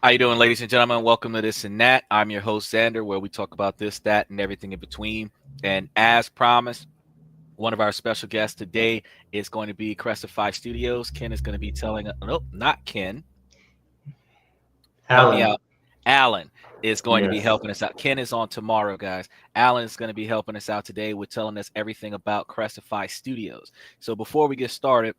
How you doing, ladies and gentlemen? Welcome to This and That. I'm your host, Xander, where we talk about this, that, and everything in between. And as promised, one of our special guests today is going to be Crestify Studios. Ken is going to be telling, nope, not Ken. Help me Alan, out. Alan is going to be yes. helping us out. Ken is on tomorrow, guys. Alan is going to be helping us out today with telling us everything about Crestify Studios. So before we get started,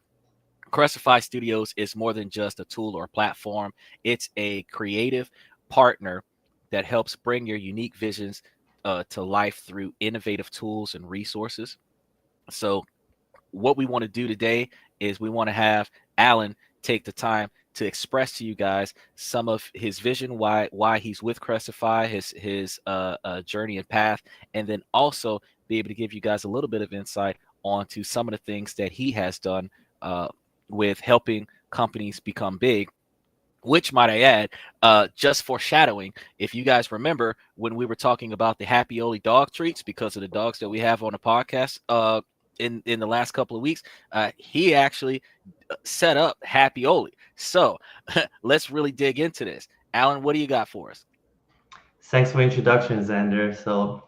Crestify Studios is more than just a tool or platform. It's a creative partner that helps bring your unique visions to life through innovative tools and resources. So what we want to do today is we want to have Alan take the time to express to you guys some of his vision, why he's with Crestify, his journey and path, and then also be able to give you guys a little bit of insight onto some of the things that he has done with helping companies become big. Which, might I add, just foreshadowing, if you guys remember when we were talking about the Happy Oli dog treats, because of the dogs that we have on the podcast in the last couple of weeks, he actually set up Happy Oli. So let's really dig into this. Alan, what do you got for us? Thanks for introduction, Xander.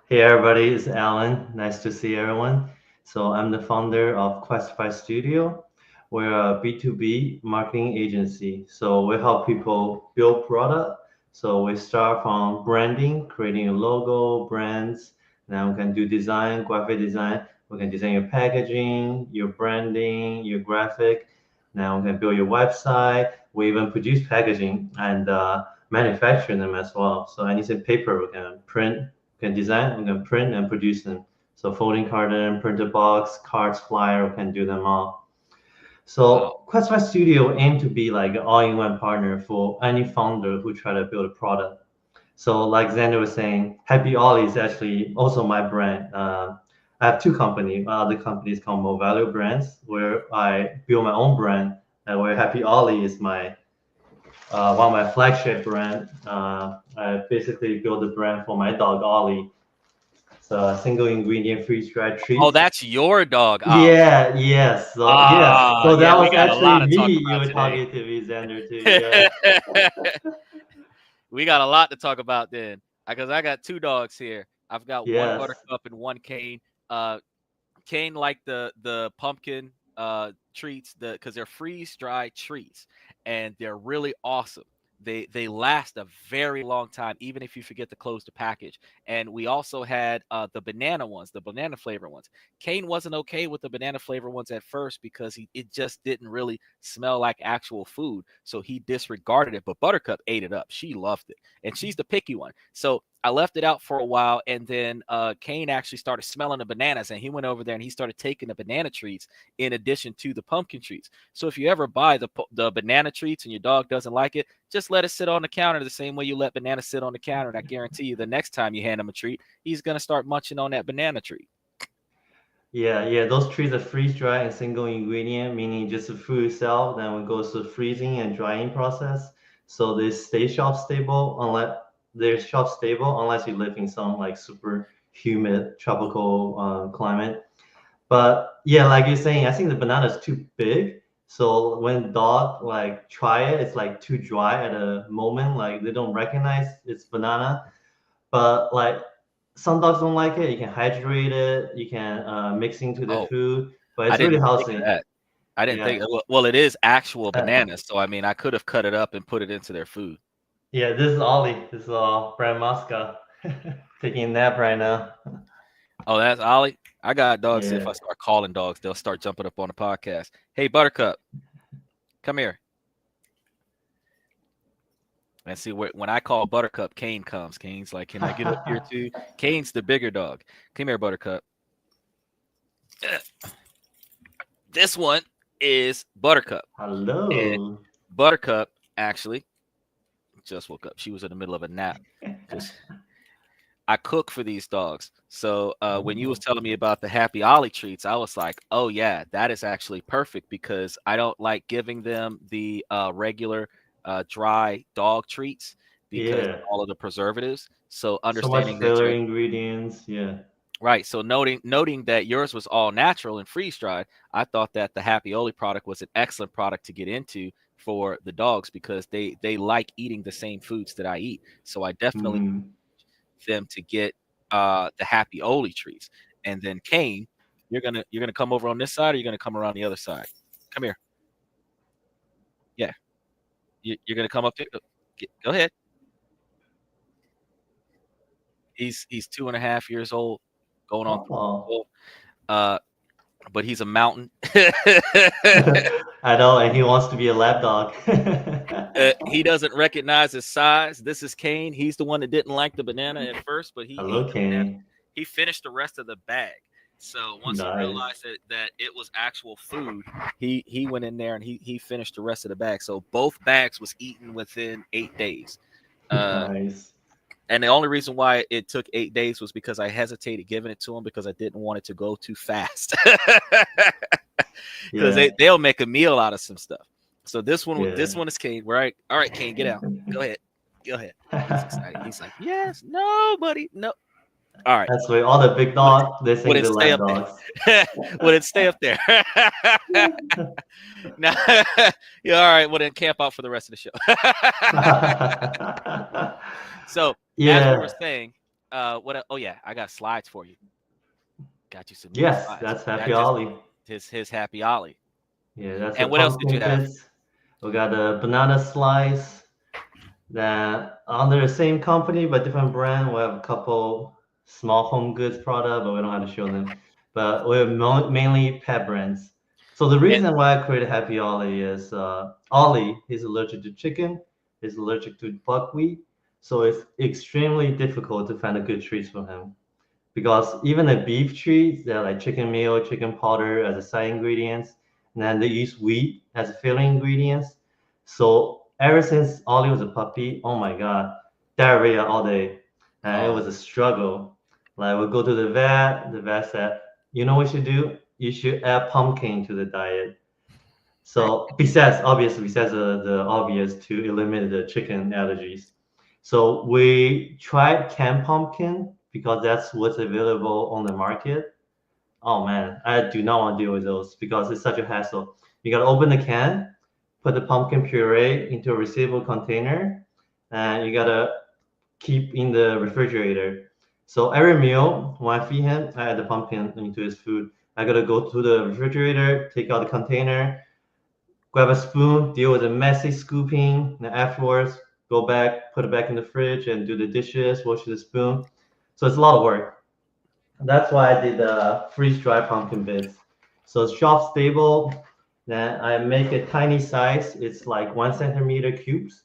Hey everybody, it's Alan. Nice to see everyone. I'm the founder of Crestify Studio. We're a B2B marketing agency. We help people build product. We start from branding, creating a logo, brands. Now we can do design, graphic design. We can design your packaging, your branding, your graphic. Now we can build your website. We even produce packaging and manufacture them as well. So anything paper we can print, we can design, we can print and produce them. So folding carton, printed box, cards, flyer, we can do them all. Wow. So Questfy Studio aim to be like an all-in-one partner for any founder who try to build a product. So like Xander was saying, Happy Ollie is actually also my brand. I have two companies. The company is called More Value Brands, where I build my own brand, and where Happy Ollie is my one of my flagship brand. I basically built a brand for my dog Ollie. So a single ingredient freeze dried Oh, treats. that's your dog, Ollie. Yeah, yes. So yes. Ah, So yeah, that we was got a lot actually to me talk you about were today. talking to me, Xander, too. Yeah. We got a lot to talk about then, because I got two dogs here. I've got one Yes. Buttercup and one Cane. Uh, Cane like the pumpkin treats, because they're freeze dried treats and they're really awesome. They last a very long time, even if you forget to close the package. And we also had the banana ones, the banana flavor ones. Kane wasn't okay with the banana flavor ones at first because it just didn't really smell like actual food, so he disregarded it. But Buttercup ate it up. She loved it, and she's the picky one. So I left it out for a while, and then Kane actually started smelling the bananas, and he went over there and he started taking the banana treats in addition to the pumpkin treats. So if you ever buy the banana treats and your dog doesn't like it, just let it sit on the counter the same way you let bananas sit on the counter. And I guarantee you, the next time you hand him a treat, he's gonna start munching on that banana treat. Yeah. Those treats are freeze dried and single ingredient, meaning just the food itself. Then it goes to freezing and drying process. So they stay shelf stable unless you live in some like super humid tropical climate. But yeah, like you're saying, I think the banana is too big. So when dog like try it, it's like too dry at a moment. Like they don't recognize it's banana. But like some dogs don't like it. You can hydrate it. You can mix into the Oh, food. But I it's didn't really even think of healthy. that. I didn't Yeah. think. Well, it is actual Uh, bananas, so I mean, I could have cut it up and put it into their food. yeah. This is Ollie. This is brand mascot taking a nap right now. Oh, that's Ollie. I got dogs. If Yeah. I start calling dogs, they'll start jumping up on the podcast. Hey, Buttercup, come here. And see, when I call Buttercup, Kane comes. Kane's like, "Can I get up here too?" Kane's the bigger dog. Come here, Buttercup. This one is Buttercup, and Hello. Buttercup actually just woke up. She was in the middle of a nap because I cook for these dogs. So when you was Oh. telling me about the Happy Ollie treats, I was like, "Oh yeah, that is actually perfect," because I don't like giving them the regular dry dog treats because of Yeah. all of the preservatives. So So much understanding that filler you're ingredients. Yeah. right, so noting that yours was all natural and freeze dried, I thought that the Happy Oli product was an excellent product to get into for the dogs because they like eating the same foods that I eat. So I definitely Mm. them to get the happy Oli treats. And then Kane, you're gonna come over on this side, or you're gonna come around the other side. Come here. Yeah, you're gonna come up here. Go ahead. He's 2.5 years old, going on 3 years Oh. old. Uh, but he's a mountain. I know, and he wants to be a lap dog. He doesn't recognize his size. This is Kane. He's the one that didn't like the banana at first, but he ate Hello, the banana. Kenny. He finished the rest of the bag. So once he Nice. realized that it was actual food, he went in there and he finished the rest of the bag. So both bags was eaten within 8 days. Uh, Nice. and the only reason why it took 8 days was because I hesitated giving it to him because I didn't want it to go too fast. Because Yeah. they'll make a meal out of some stuff. So this Yeah. one is Kane. Right. All right, Kane, get out. Go ahead. Go ahead. He's excited. He's like, yes, no, buddy, no. All right. That's why all the big Would dogs, they would think it they're stay lap up dogs. there? Would it stay up there? Now, yeah, all right. Well, then camp out for the rest of the show. So, as we were Yeah. saying, what? Oh yeah, I got slides for you. Got you some new Yes, slides. that's Happy That just Ollie. his happy ollie. Yeah, that's the And what else did you pumpkin have? bits. We got a banana slice. Then under the same company but different brand, we have a couple small home goods product, but we don't have to show them. But we're mainly pet brands. So the And reason why I created Happy Ollie is Ollie is allergic to chicken, is allergic to buckwheat, so it's extremely difficult to find a good treats for him. Because even the beef treats, they're like chicken meal, chicken powder as a side ingredients, and then they use wheat as a filling ingredients. So ever since Ollie was a puppy, oh my god, diarrhea all day, and it oh, was a struggle. Like we go to the vet said, you know what you should do? You should add pumpkin to the diet. right. So besides the obvious to eliminate the chicken allergies. So we tried canned pumpkin because that's what's available on the market. Oh man, I do not want to deal with those because it's such a hassle. You gotta open the can, put the pumpkin puree into a resealable container, and you gotta keep in the refrigerator. So every meal, when I feed him, I add the pumpkin into his food. I gotta go to the refrigerator, take out the container, grab a spoon, deal with the messy scooping, and afterwards go back, put it back in the fridge, and do the dishes, wash the spoon. So it's a lot of work. That's why I did the freeze dry pumpkin bits. So it's shelf stable. Then I make a tiny size. It's like 1 centimeter cubes.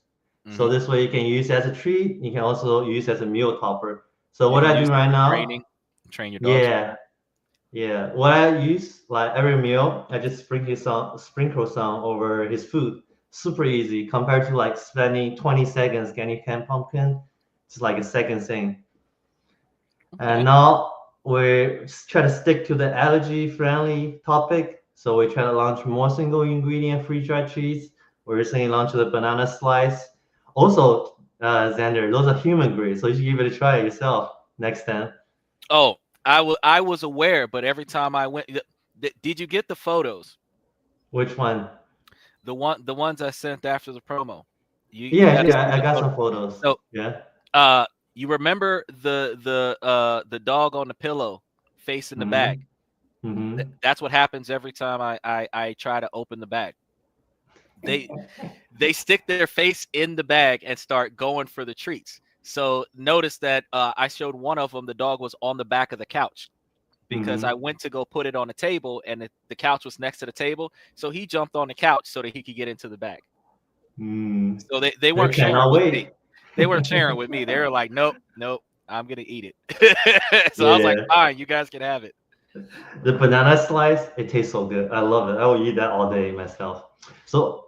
So Hmm. this way you can use as a treat. You can also use as a meal topper. So You what can I do use it right for now, training, train your dogs. yeah, yeah. What I use, like every meal, I just sprinkle some over his food. Super easy compared to like spending 20 seconds getting canned pumpkin. It's like a second thing. And Okay. now we try to stick to the allergy-friendly topic. So we try to launch more single ingredient freeze-dried cheese. We recently launched the banana slice. Also, Xander, those are human grade, so you should give it a try yourself next time. Oh, I was aware, but every time I went, did you get the photos? Which one? The ones I sent after the promo. You Yeah, got to yeah, see I the got photo. some photos. So, Yeah. uh, you remember the dog on the pillow facing the bag? Mm-hmm. Mm-hmm. That's what happens every time I try to open the bag. They they stick their face in the bag and start going for the treats. So notice that I showed one of them. The dog was on the back of the couch because I Mm-hmm. went to go put it on the table, and the couch was next to the table. So he jumped on the couch so that he could get into the bag. Mm. So they They weren't sharing cannot with me. wait. They weren't sharing with me. They were like, nope, nope, I'm gonna eat it. So I was like, Yeah. fine, you guys can have it. The banana slice, it tastes so good. I love it. I will eat that all day myself. So,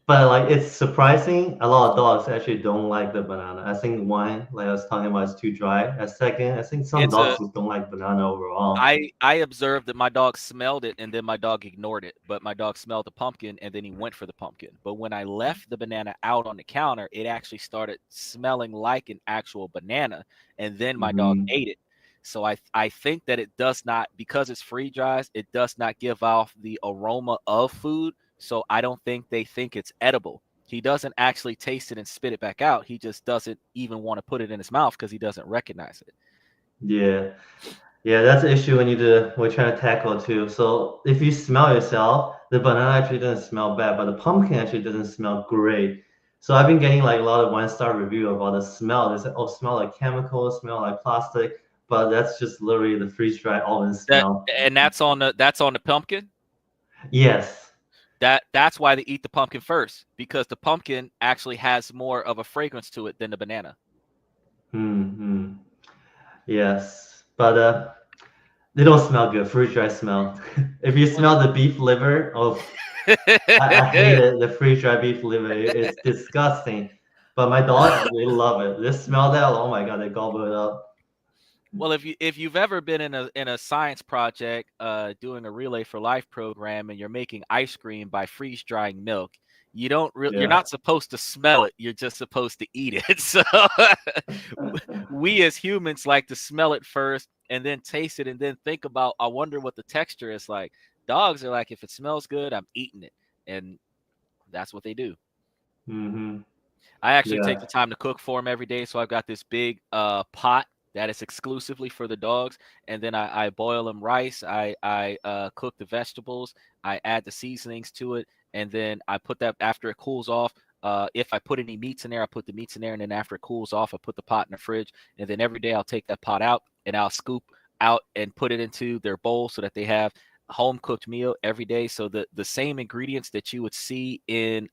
but like it's surprising. A lot of dogs actually don't like the banana. I think one, like I was talking about, is too dry. A second, I think some It's dogs a just don't like banana overall. I observed that my dog smelled it and then my dog ignored it, but my dog smelled the pumpkin and then he went for the pumpkin. But when I left the banana out on the counter, it actually started smelling like an actual banana, and then my dog Hmm. ate it. So I think that it does not, because it's free dries, it does not give off the aroma of food, So I don't think they think it's edible. He doesn't actually taste it and spit it back out. He just doesn't even want to put it in his mouth because he doesn't recognize it. Yeah. Yeah, that's the issue we're trying to tackle too. So if you smell yourself, the banana actually doesn't smell bad, but the pumpkin actually doesn't smell great. So I've been getting like a lot of one-star review about the smell. They say, oh, smell like chemicals, smell like plastic, but that's just literally the freeze-dried almond That smell. and that's on the pumpkin. Yes. That's why they eat the pumpkin first, because the pumpkin actually has more of a fragrance to it than the banana. Hmm. Yes. But they don't smell good. Freeze-dried smell. If you Well, smell the beef liver, oh, I hate it. The freeze-dried beef liver. It's disgusting. But my dogs, they love it. They smell that. Oh my god, they gobble it up. well, if you've ever been in a science project, doing a Relay for Life program, and you're making ice cream by freeze drying milk, you're Yeah. not supposed to smell it. You're just supposed to eat it. So we as humans like to smell it first and then taste it and then think about, I wonder what the texture is like. Dogs are like, if it smells good, I'm eating it, and that's what they do. Mm-hmm. I actually take Yeah. the time to cook for them every day. So I've got this big pot that is exclusively for the dogs, and then I boil them rice. I cook the vegetables. I add the seasonings to it, and then I put that after it cools off. If I put any meats in there, I put the meats in there, and then after it cools off, I put the pot in the fridge. And then every day I'll take that pot out and I'll scoop out and put it into their bowl so that they have a home cooked meal every day. So the same ingredients that you would see in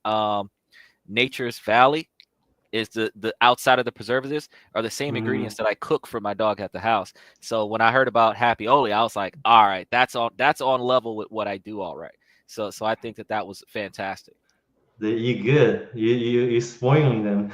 Nature's Valley is the outside of the preservatives are the same ingredients Mm-hmm. that I cook for my dog at the house. So when I heard about Happy Oli, I was like, all right, that's on level with what I do. All right. So I think that that was fantastic. You good. You spoiling them.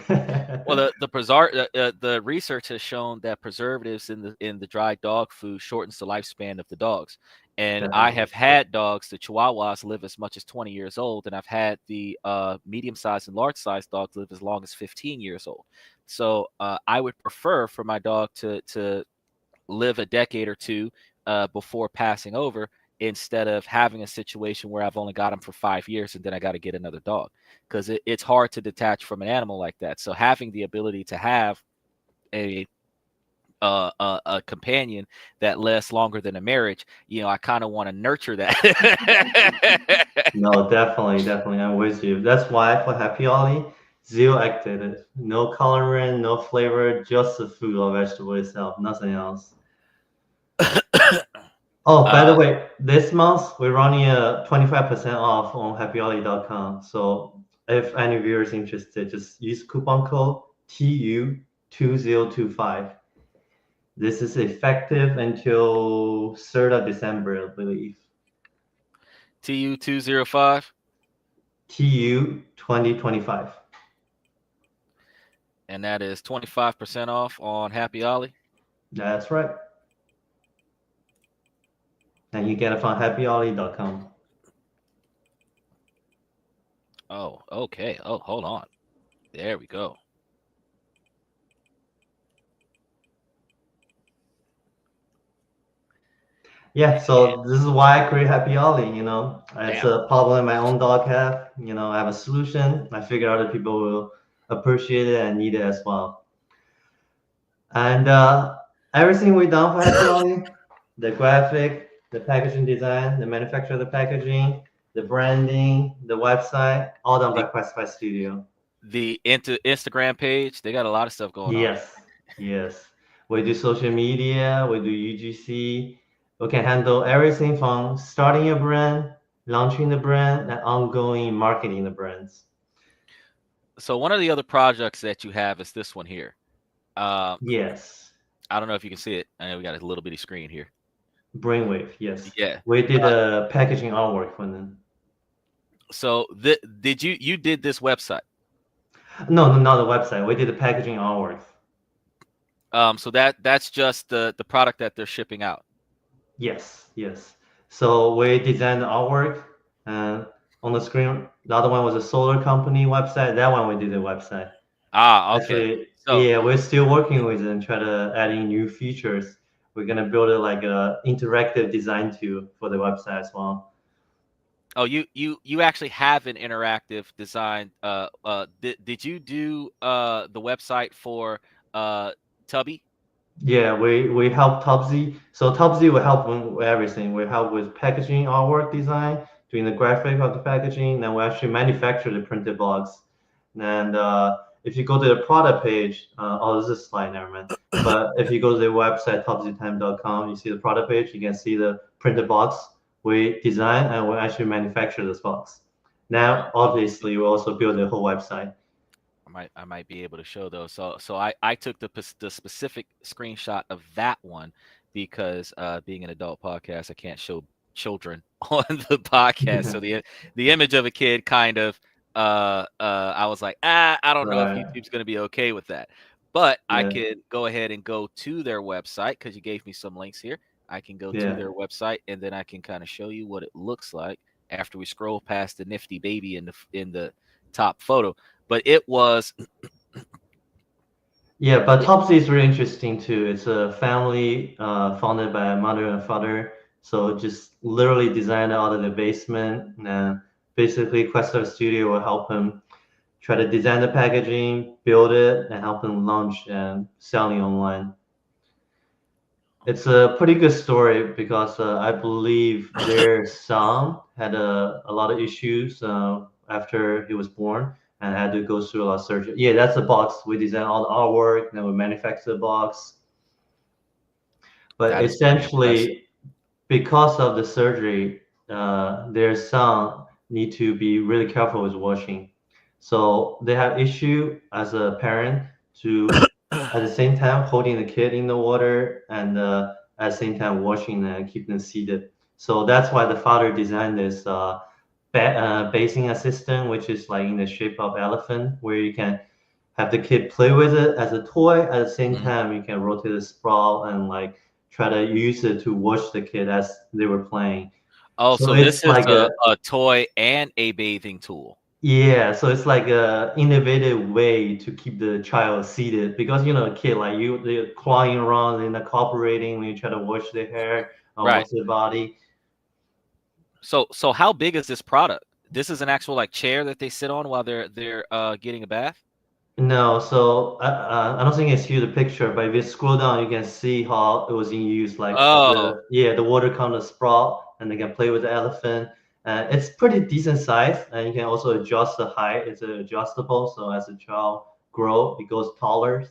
Well, the research has shown that preservatives in the dry dog food shortens the lifespan of the dogs. And I Definitely. have had dogs, the Chihuahuas live as much as 20 years old, and I've had the medium sized and large sized dogs live as long as 15 years old. So I would prefer for my dog to live a decade or two before passing over, instead of having a situation where I've only got him for 5 years and then I got to get another dog, because it's hard to detach from an animal like that. So having the ability to have a a companion that lasts longer than a marriage, I kind of want to nurture that. No, definitely, definitely. I'm with you. That's why for Happy Ollie, zero activated. No colorant, no flavor, just the food or vegetable itself, nothing else. Oh, by the uh, way, this month we're running a 25% off on happyollie.com. So if any viewers interested, just use coupon code TU2025. This is effective until 3rd of December, I believe. TU205, TU 2025. and that is 25% off on Happy Ollie. That's right. And you get it from happyollie.com. Oh, okay. Oh, hold on. There we go. Yeah, so this is why I create Happy Ollie. It's Damn. a problem my own dog have. I have a solution. I figure other people will appreciate it and need it as well. And everything we done for Happy Ollie, the graphic, the packaging design, the manufacture of the packaging, the branding, the website, all done by The Crestify Studio. Instagram page, they got a lot of stuff going on. Yes, yes. We do social media, we do UGC. We can handle everything from starting a brand, launching the brand, and ongoing marketing the brands. So one of the other projects that you have is this one here. Uh, Yes. I don't know if you can see it. I know we got a little bitty screen here. Brainwave, yes. Yeah. We did Uh, a packaging artwork for them. so did you did this website? No, no, not the website. We did the packaging artwork. So that's just the product that they're shipping out. Yes, yes. So we designed the artwork, and on the screen, the other one was a solar company website. That one we did the website. Ah, okay. Actually, So yeah, we're still working with them, try to adding new features. We're gonna build it like a interactive design tool for the website as well. Oh, you actually have an interactive design. Did you do the website for uh Tubby? Yeah, we help Topsy. So Topsy will help with everything. We help with packaging, artwork design, doing the graphic of the packaging. Then we actually manufacture the printed box. And if you go to the product page, oh, this is a slide, never mind. But if you go to the website topsytime.com, you see the product page. You can see the printed box we design and we actually manufacture this box. Now, Let me see. obviously, we also build the whole website. I might be able to show those. So I took the specific screenshot of that one because being an adult podcast, I can't show children on the podcast. So the image of a kid kind of I was like, I don't know if Right. YouTube's going to be okay with that. But I Yeah. could go ahead and go to their website because you gave me some links here. I can go to Yeah. their website and then I can kind of show you what it looks like after we scroll past the nifty baby in the top photo. But it was Yeah, but Topsy is really interesting too. It's a family founded by a mother and father. So just literally designed out of the basement. And basically, Crestify Studio will help him try to design the packaging, build it, and help him launch and selling online. It's okay. a pretty good story because I believe their son had a lot of issues after he was born and had to go through a lot of surgery. Yeah, that's the box. We design all the artwork, then we manufacture the box. But That is pretty impressive. essentially, because of the surgery, their son need to be really careful with washing. So they have issue as a parent to at the same time holding the kid in the water and at the same time washing and keeping them seated. So that's why the father designed this basing assistant, which is like in the shape of elephant, where you can have the kid play with it as a toy. At the same Mhm. time, you can rotate the sprawl and like try to use it to watch the kid as they were playing. Oh, So so this it's is like a toy and a bathing tool. yeah, so it's like a innovative way to keep the child seated because a kid like you they're clawing around and cooperating when you try to wash their hair or Right. wash their body. So how big is this product? This is an actual like chair that they sit on while they're getting a bath? No, so I don't think it's here the picture, but if you scroll down, you can see how it was in use. Like Oh. the water kind of sprout, and they can play with the elephant. It's pretty decent size, and you can also adjust the height. It's adjustable, so as the child grow, it goes taller.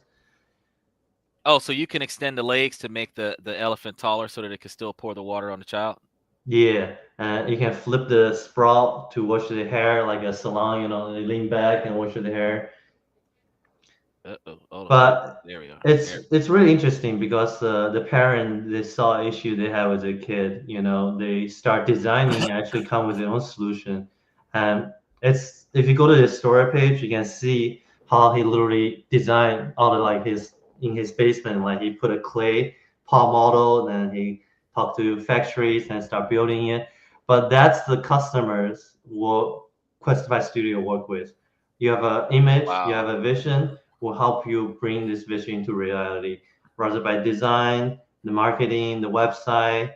Oh, so you can extend the legs to make the elephant taller so that it can still pour the water on the child? Yeah, you can flip the sprout to wash the hair like a salon. They lean back and wash the hair. Uh-oh. Hold on. But There we are. it's There. it's really interesting because the parent they saw issue they have with their kid. They start designing and actually come with their own solution. And it's if you go to the story page, you can see how he literally designed all the like his in his basement. Like he put a clay pot model, then he talked to factories and start building it. But that's the customers what Questify Studio work with. You have an image, you Wow. have a vision, will help you bring this vision into reality. Rather by design, the marketing, the website,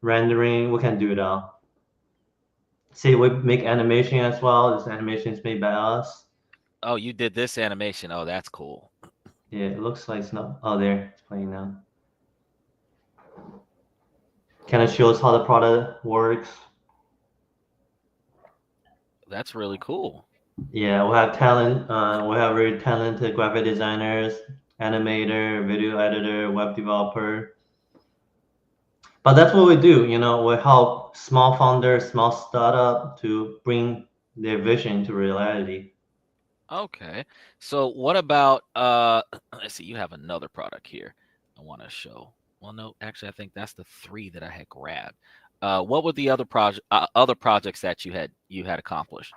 rendering, we can do it all. See, we make animation as well. This animation is made by us. Oh, you did this animation. Oh, that's cool. Yeah, it looks like it's not. Oh, there, it's playing now. Kind of shows how the product works. That's really cool. Yeah, we have talent. We have very talented graphic designers, animator, video editor, web developer. But that's what we do. We help small founders, small startup to bring their vision to reality. Okay. So what about let's see, you have another product here I want to show. Well, no, actually I think that's the three that I had grabbed. What were the other projects that you had accomplished?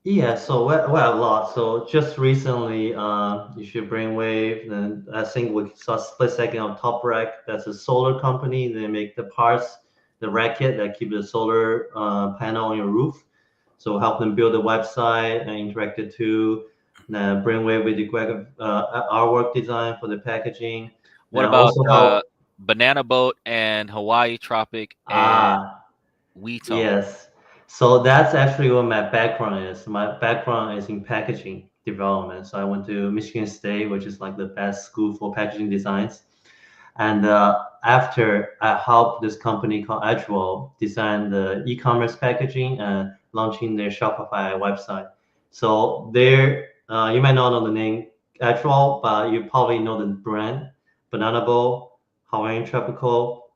Yeah, so we have a lot. So just recently, you should brainwave, and I think we saw split second of Top Rack. That's a solar company. They make the parts, the racket that keep the solar panel on your roof. So help them build a website and interactive tool. Then brainwave with the graphic artwork design for the packaging. What Then about also help. Banana Boat and Hawaii Tropic and Ah, Wheaton? yes. So that's actually what my background is. My background is in packaging development. So I went to Michigan State, which is like the best school for packaging designs. And after I helped this company called Edgewell design the e-commerce packaging and launching their Shopify website. So there, you might not know the name Edgewell, but you probably know the brand Banana Bowl, Hawaiian Tropical,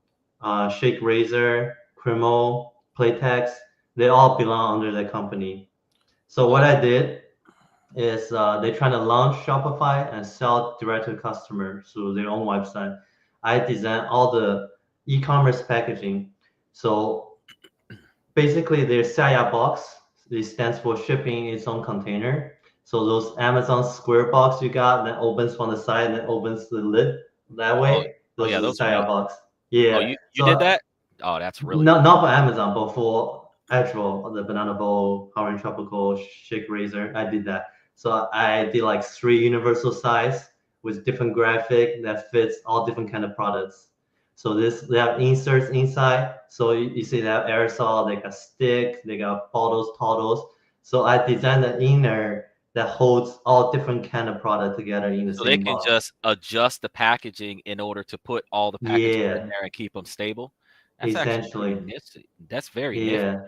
Shake Razor, Cremo, Playtex. They all belong under the company. So what Oh, I did is they're trying to launch Shopify and sell direct to customer through their own website. I design all the e-commerce packaging. So basically, their Saya box, it stands for shipping its own container. So those Amazon Square box you got that opens from the side and then opens the lid that oh, way. oh Those yeah, are the those are Saya amazing. box. Oh, Yeah. you did So that? Oh, that's really not cool. for Amazon, but for actual the banana bowl, Hawaiian tropical, shake razor. I did that. So I did like three universal size with different graphic that fits all different kind of products. So this they have inserts inside. So you see they have aerosol, they got stick, they got bottles, toddles. So I designed the inner that holds all different kind of product together in the So they same can box. just adjust the packaging in order to put all the packages in Yeah, there and keep them stable. That's actually pretty essentially. nifty. That's very nifty. Yeah.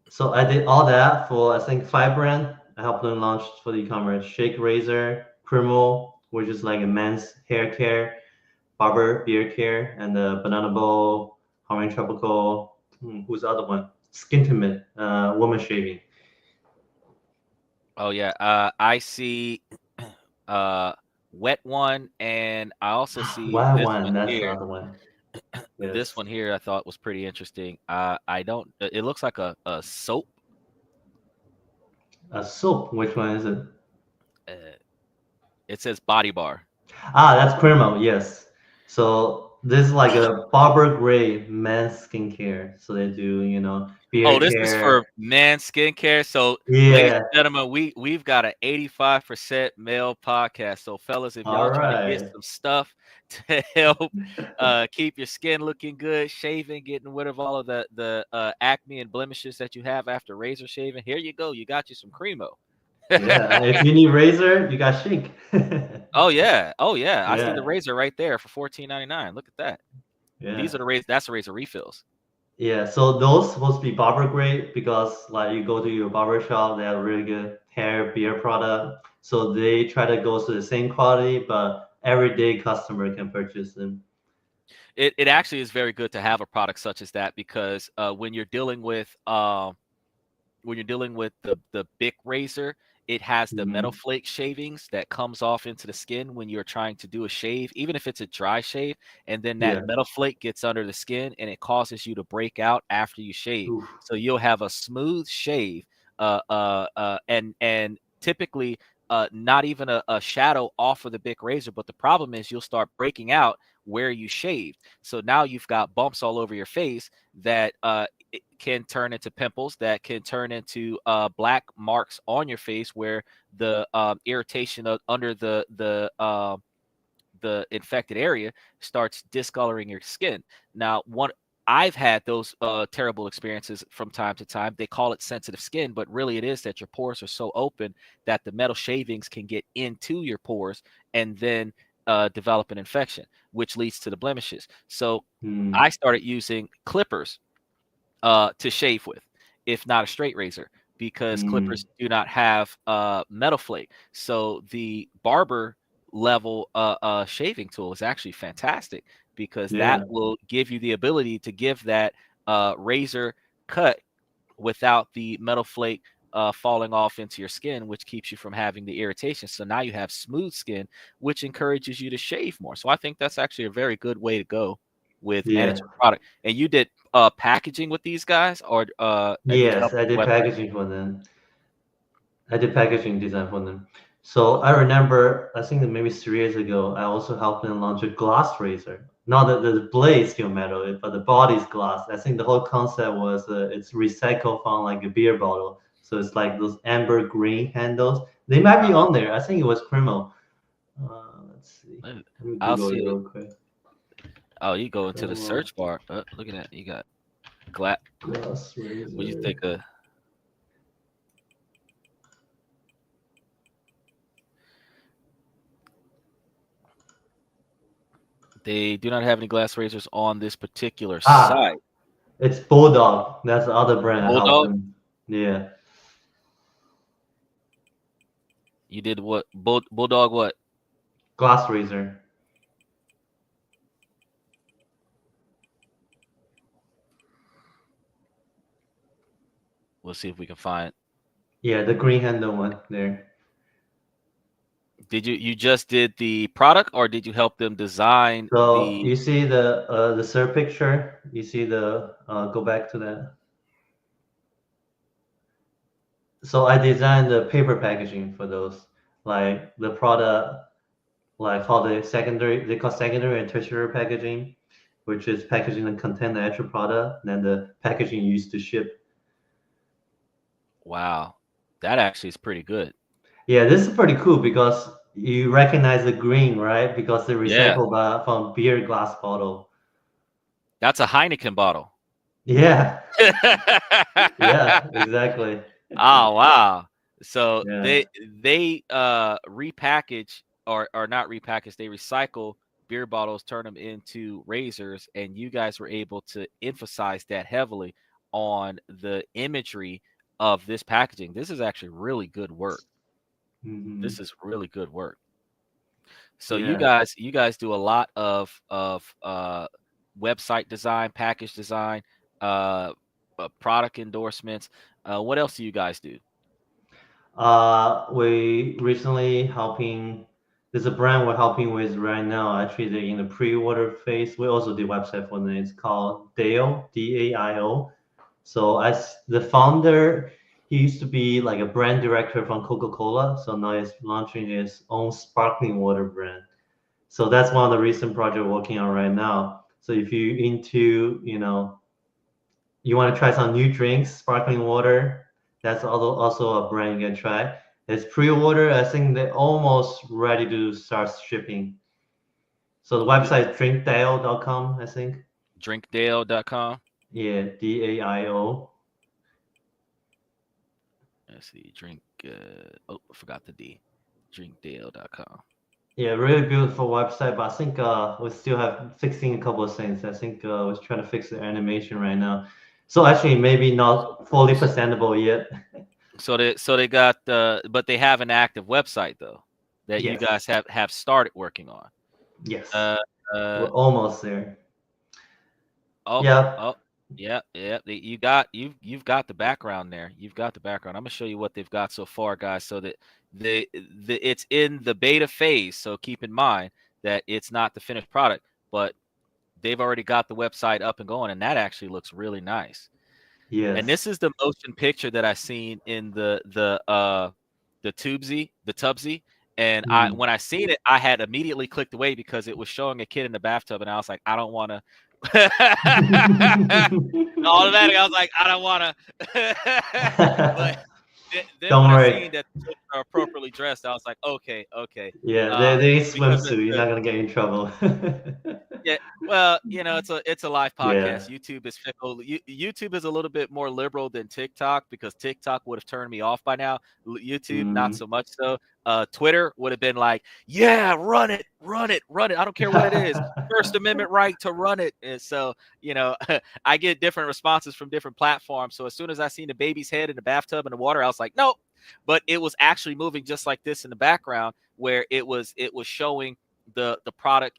So I did all that for I think five brand. I helped them launch for the e-commerce. Shake Razor, Krimo, which is like a men's hair care, barber beard care, and the Banana Bowl, Hawaiian Tropical. Who's the other one? Skintimate, woman shaving. Oh yeah. I see uh wet one, and I also see Why this one? one That's the here. other one. This Yes. one here I thought was pretty interesting. I don't it looks like a soap. A soap. Which one is it? Uh, it says body bar. Ah, that's Krimo. Yes. So this is like a barber grade men's skincare. So they do, Oh, beard this is for care. men skincare. So, ladies Yeah. and gentlemen, we've got an 85% male podcast. So, fellas, if All y'all trying to get right. some stuff to help keep your skin looking good, shaving, getting rid of all of the acne and blemishes that you have after razor shaving, here you go. You got you some Cremo. Yeah, if you need razor, you got Shink. Oh yeah, oh yeah. I see the Yeah, razor right there for 14.99. Look at that. These yeah, are the razor. That's the razor refills. yeah. So those supposed to be barber grade because like you go to your barber shop, they have really good hair beard product. So they try to go to the same quality, but everyday customer can purchase them. It actually is very good to have a product such as that because when you're dealing with the Bic razor, it has the metal Hmm. flake shavings that comes off into the skin when you're trying to do a shave, even if it's a dry shave, and then that Yeah. metal flake gets under the skin and it causes you to break out after you shave. Oof. So you'll have a smooth shave, and typically not even a shadow off of the Bic razor. But the problem is you'll start breaking out where you shaved. So now you've got bumps all over your face that it can turn into pimples, that can turn into black marks on your face where the irritation under the infected area starts discoloring your skin. Now, one I've had those terrible experiences from time to time. They call it sensitive skin, but really it is that your pores are so open that the metal shavings can get into your pores and then develop an infection, which leads to the blemishes. So Hmm. I started using clippers to shave with, if not a straight razor, because Hmm. clippers do not have metal flake. So the barber level shaving tool is actually fantastic because that Yeah. will give you the ability to give that razor cut without the metal flake falling off into your skin, which keeps you from having the irritation. So now you have smooth skin, which encourages you to shave more. So I think that's actually a very good way to go with Yeah. managing product. And you did packaging with these guys, or did you help Yes, I with the did website? packaging for them. I did packaging design for them. So I remember, I think that maybe 3 years ago, I also helped them launch a glass razor. Not that the blade is still metal, but the body's glass. I think the whole concept was it's recycled from like a beer bottle. So it's like those amber green handles. They might be Uh-huh. on there. I think it was Cremo. Let's see. Let me I'll Google it see it. real quick. Oh, you go into the Cremo. search bar. Look at that. You got. Glass. Glass What do you razor. think of? They do not have any glass razors on this particular Ah, site. it's Bulldog. That's the other brand I helped Bulldog. them. Yeah, You did what? Bulldog. What? glass razor. We'll see if we can find. Yeah, the green handle one there. Did you just did the product, or did you help them design So the? you see the third picture. You see the go back to that. So I designed the paper packaging for those, like the product, like how they call secondary and tertiary packaging, which is packaging and content the actual product, and then the packaging used to ship. Wow, that actually is pretty good. Yeah, this is pretty cool because you recognize the green, right? Because they Yeah, recycled from beer glass bottle. that's a Heineken bottle. Yeah, yeah, exactly. Oh wow. So Yeah. they repackage or not repackage, they recycle beer bottles, turn them into razors, and you guys were able to emphasize that heavily on the imagery of this packaging. This is actually really good work. Hmm. This is really good work. So Yeah. you guys do a lot of website design, package design, uh, product endorsements. What else do you guys do? We recently helping. There's a brand we're helping with right now. Actually, they're in the pre-order phase. We also did website for them. It's called Daio, DAIO. So as the founder, he used to be like a brand director from Coca-Cola. So now he's launching his own sparkling water brand. So that's one of the recent projects we're working on right now. So if you into, you want to try some new drinks, sparkling water, that's also a brand you can try. It's pre-order. I think they're almost ready to start shipping. So the You website is drinkdale.com, I think. drinkdale.com. Yeah, DAIO. Let's see, drink. Oh, I forgot the D. Drinkdale.com. Yeah, really beautiful website, but I think we still have fixing a couple of things. I think we're trying to fix the animation right now. So actually, maybe not fully presentable yet. So they got but they have an active website though that you Yes, guys have started working on. yes, Uh, uh, we're almost there. oh, Yeah. oh, yeah, yeah. You've got the background there. You've got the background. I'm gonna show you what they've got so far, guys. So that the it's in the beta phase. So keep in mind that it's not the finished product, but they've already got the website up and going, and that actually looks really nice. And Yes. this is the motion picture that I seen in the Tubsy. And I Mhm. when I seen it, I had immediately clicked away because it was showing a kid in the bathtub, and I was like, I don't want to. Automatic, I was like, I don't want to. But then Don't when I worry. seen that the kids are appropriately dressed, I was like, okay, okay. Yeah, Uh, they because swimsuit. You're not gonna get in trouble. yeah, well, it's a live Yeah. podcast. YouTube is fickle. YouTube is a little bit more liberal than TikTok because TikTok would have turned me off by now. YouTube, not Mm. so much so. Twitter would have been like, yeah, run it, run it, run it. I don't care what it is. First Amendment right to run it. And so, I get different responses from different platforms. So as soon as I seen the baby's head in the bathtub in the water, I was like, nope. But it was actually moving just like this in the background, where it was showing the product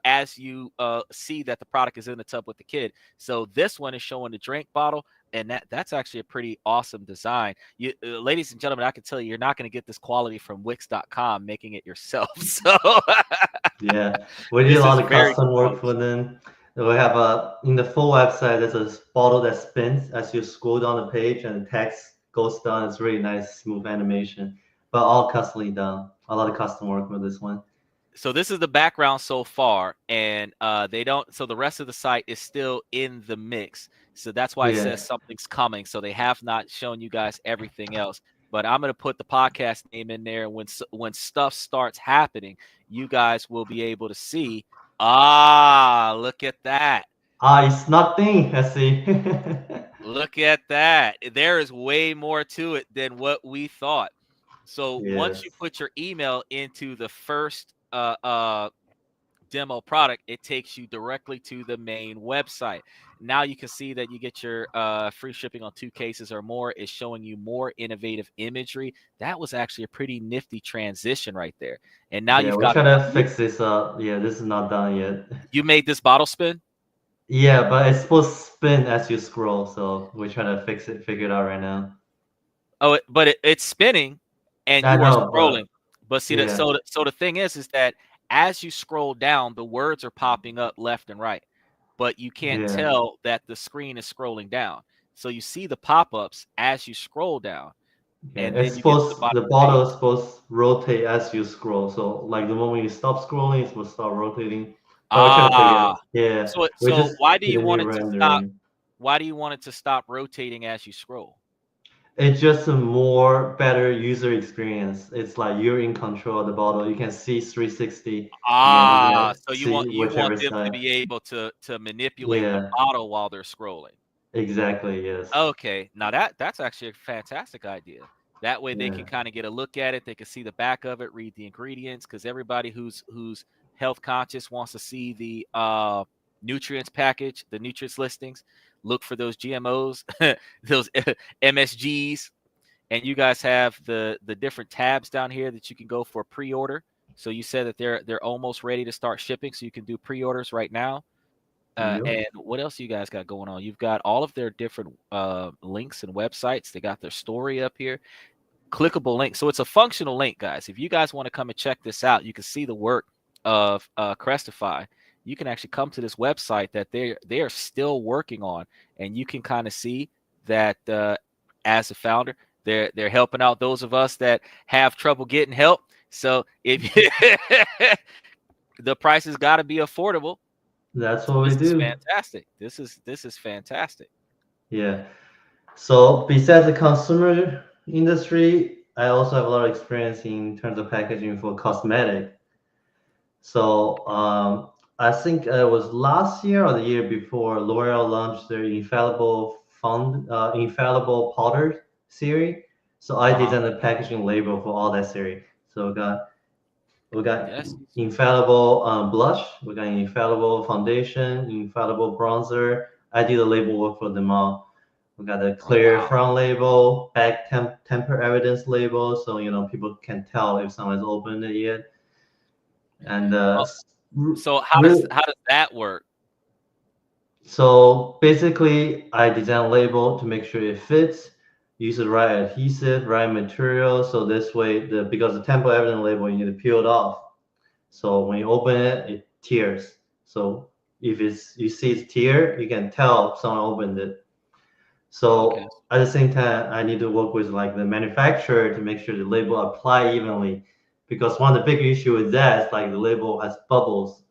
as you see that the product is in the tub with the kid. So this one is showing the drink bottle, and that's actually a pretty awesome design. Ladies and gentlemen, I can tell you, you're not going to get this quality from Wix.com making it yourself. So Yeah, we did a this is lot of very custom work close. for them. We have a in the full website. There's a bottle that spins as you scroll down the page, and the text goes down. It's really nice, smooth animation, but all customly done. A lot of custom work for this one. So this is the background so far, and they don't. So the rest of the site is still in the mix. So that's why it Yeah, says something's coming. So they have not shown you guys everything else. But I'm going to put the podcast name in there. When stuff starts happening, you guys will be able to see. Ah, look at that. Ah, it's nothing. I see. Look at that. There is way more to it than what we thought. So once you Yes. put your email into the first demo product, it takes you directly to the main website. Now you can see that you get your free shipping on 2 cases or more. It's showing you more innovative imagery. That was actually a pretty nifty transition right there. And now Yeah, you've we got try a to fix this up. Yeah, this is not done yet. you made this bottle spin. Yeah, but it's supposed to spin as you scroll, so we're trying to fix it, figure it out right now. Oh, but it's spinning, and I you are know, scrolling. but But see that yeah, so the thing is that as you scroll down, the words are popping up left and right, but you can't yeah, tell that the screen is scrolling down. So you see the pop-ups as you scroll down, yeah. and It's then you get to the supposed bottom the of the bottle page. is supposed to rotate as you scroll. So like the moment you stop scrolling, it's supposed to start rotating. But we're trying to figure it Ah, out. Yeah, we so just why do did you a want new it to stop? rendering. Why do you want it to stop rotating as you scroll? It's just a more better user experience. It's like you're in control of the bottle. You can see 360 and you Ah, can so see you want whichever them to side. be able to manipulate the Yeah, bottle while they're scrolling. exactly. Yes. Okay, now that's actually a fantastic idea. That way they can Yeah. kind of get a look at it. They can see the back of it, read the ingredients, because everybody who's health conscious wants to see the nutrients package, the nutrients listings. Look for those GMOs, those MSGs, and you guys have the different tabs down here that you can go for pre-order. So you said that they're almost ready to start shipping, so you can do pre-orders right now. Yep. And what else you guys got going on? You've got all of their different links and websites. They got their story up here, clickable link. So it's a functional link, guys. If you guys want to come and check this out, you can see the work of Crestify. You can actually come to this website that they are still working on, and you can kind of see that as a founder, they're helping out those of us that have trouble getting help. So if the price has got to be affordable, That's so what we this is do. fantastic. This is fantastic. Yeah. So besides the consumer industry, I also have a lot of experience in terms of packaging for cosmetic. So I think it was last year or the year before, L'Oreal launched their infallible powder series. So I Uh-huh. designed the packaging label for all that series. So we got Yes. infallible blush, we got infallible foundation, infallible bronzer. I did the label work for them all. We got a Oh clear wow. front label, back temper evidence label, so people can tell if someone's opened it yet. Yeah. And Oh, so really, how does that work? so basically, I design a label to make sure it fits. Use the right adhesive, right material, so this way the because the temper evidence label you need to peel it off. So when you open it, it tears. So if it's you see it's tear, you can tell someone opened it. Okay. So at the same time, I need to work with like the manufacturer to make sure the label apply evenly. Because one of the big issue with that is like the label has bubbles.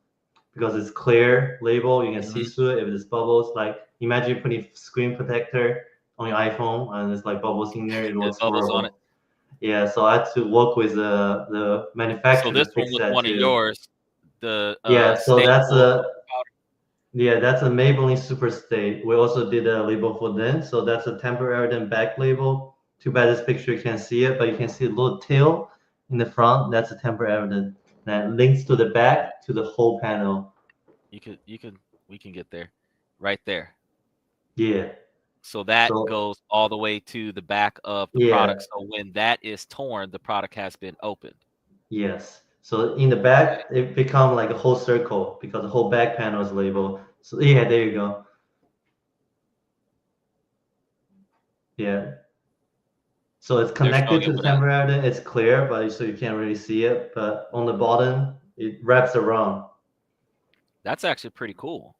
Because it's clear label, you can see Hmm. through it. If there's bubbles, like imagine putting screen protector on your iPhone and there's like bubbles in there, it There's looks bubbles on it. horrible. Yeah, so I had to work with the So manufacturer this to one fix was that one of too. yours, the Yeah, so that's stable a cocoa powder. yeah, that's a Maybelline Super Stay. We also did a label for them, so that's a temporary then back label. Too bad this picture you can't see it, but you can see a little tail in the front. That's a temporary evidence that links to the Yeah, back to the whole panel. you could we can get there, right there. Yeah. So that So goes all the way to the back of the yeah, product. So when that is torn, the product has been opened. yes. So in the Okay. back, it become like a whole circle because the whole back panel is labeled. So yeah, there you go. Yeah. So it's They're connected showing to up the with that. temporary evidence. It's clear, but so you can't really see it. But on the bottom, it wraps around. That's actually pretty cool.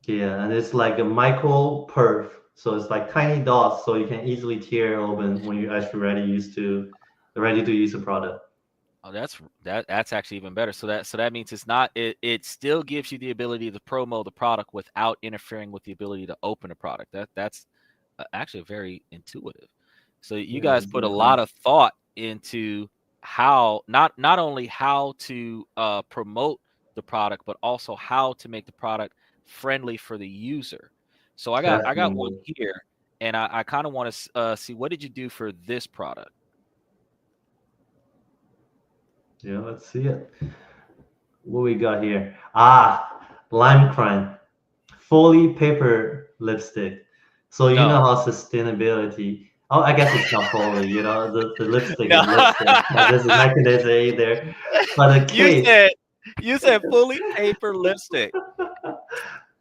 Yeah, and it's like a micro perf, so it's like tiny dots, so you can easily tear open when you're actually ready to use the product. Oh, that's actually even better. So that means it's not it still gives you the ability to promo the product without interfering with the ability to open a product. That's actually very intuitive. So you Yeah, guys put a exactly. lot of thought into how not only how to promote the product, but also how to make the product friendly for the user. So I got one Definitely. here, and I kind of want to see what did you do for this product. Yeah, let's see it. What we got here? Ah, lime crime. Fully paper lipstick. So you know No, how sustainability. Oh, I guess it's not fully. The lipstick no. is lipstick. There's a mechanism in there, but the you case said you said fully paper lipstick.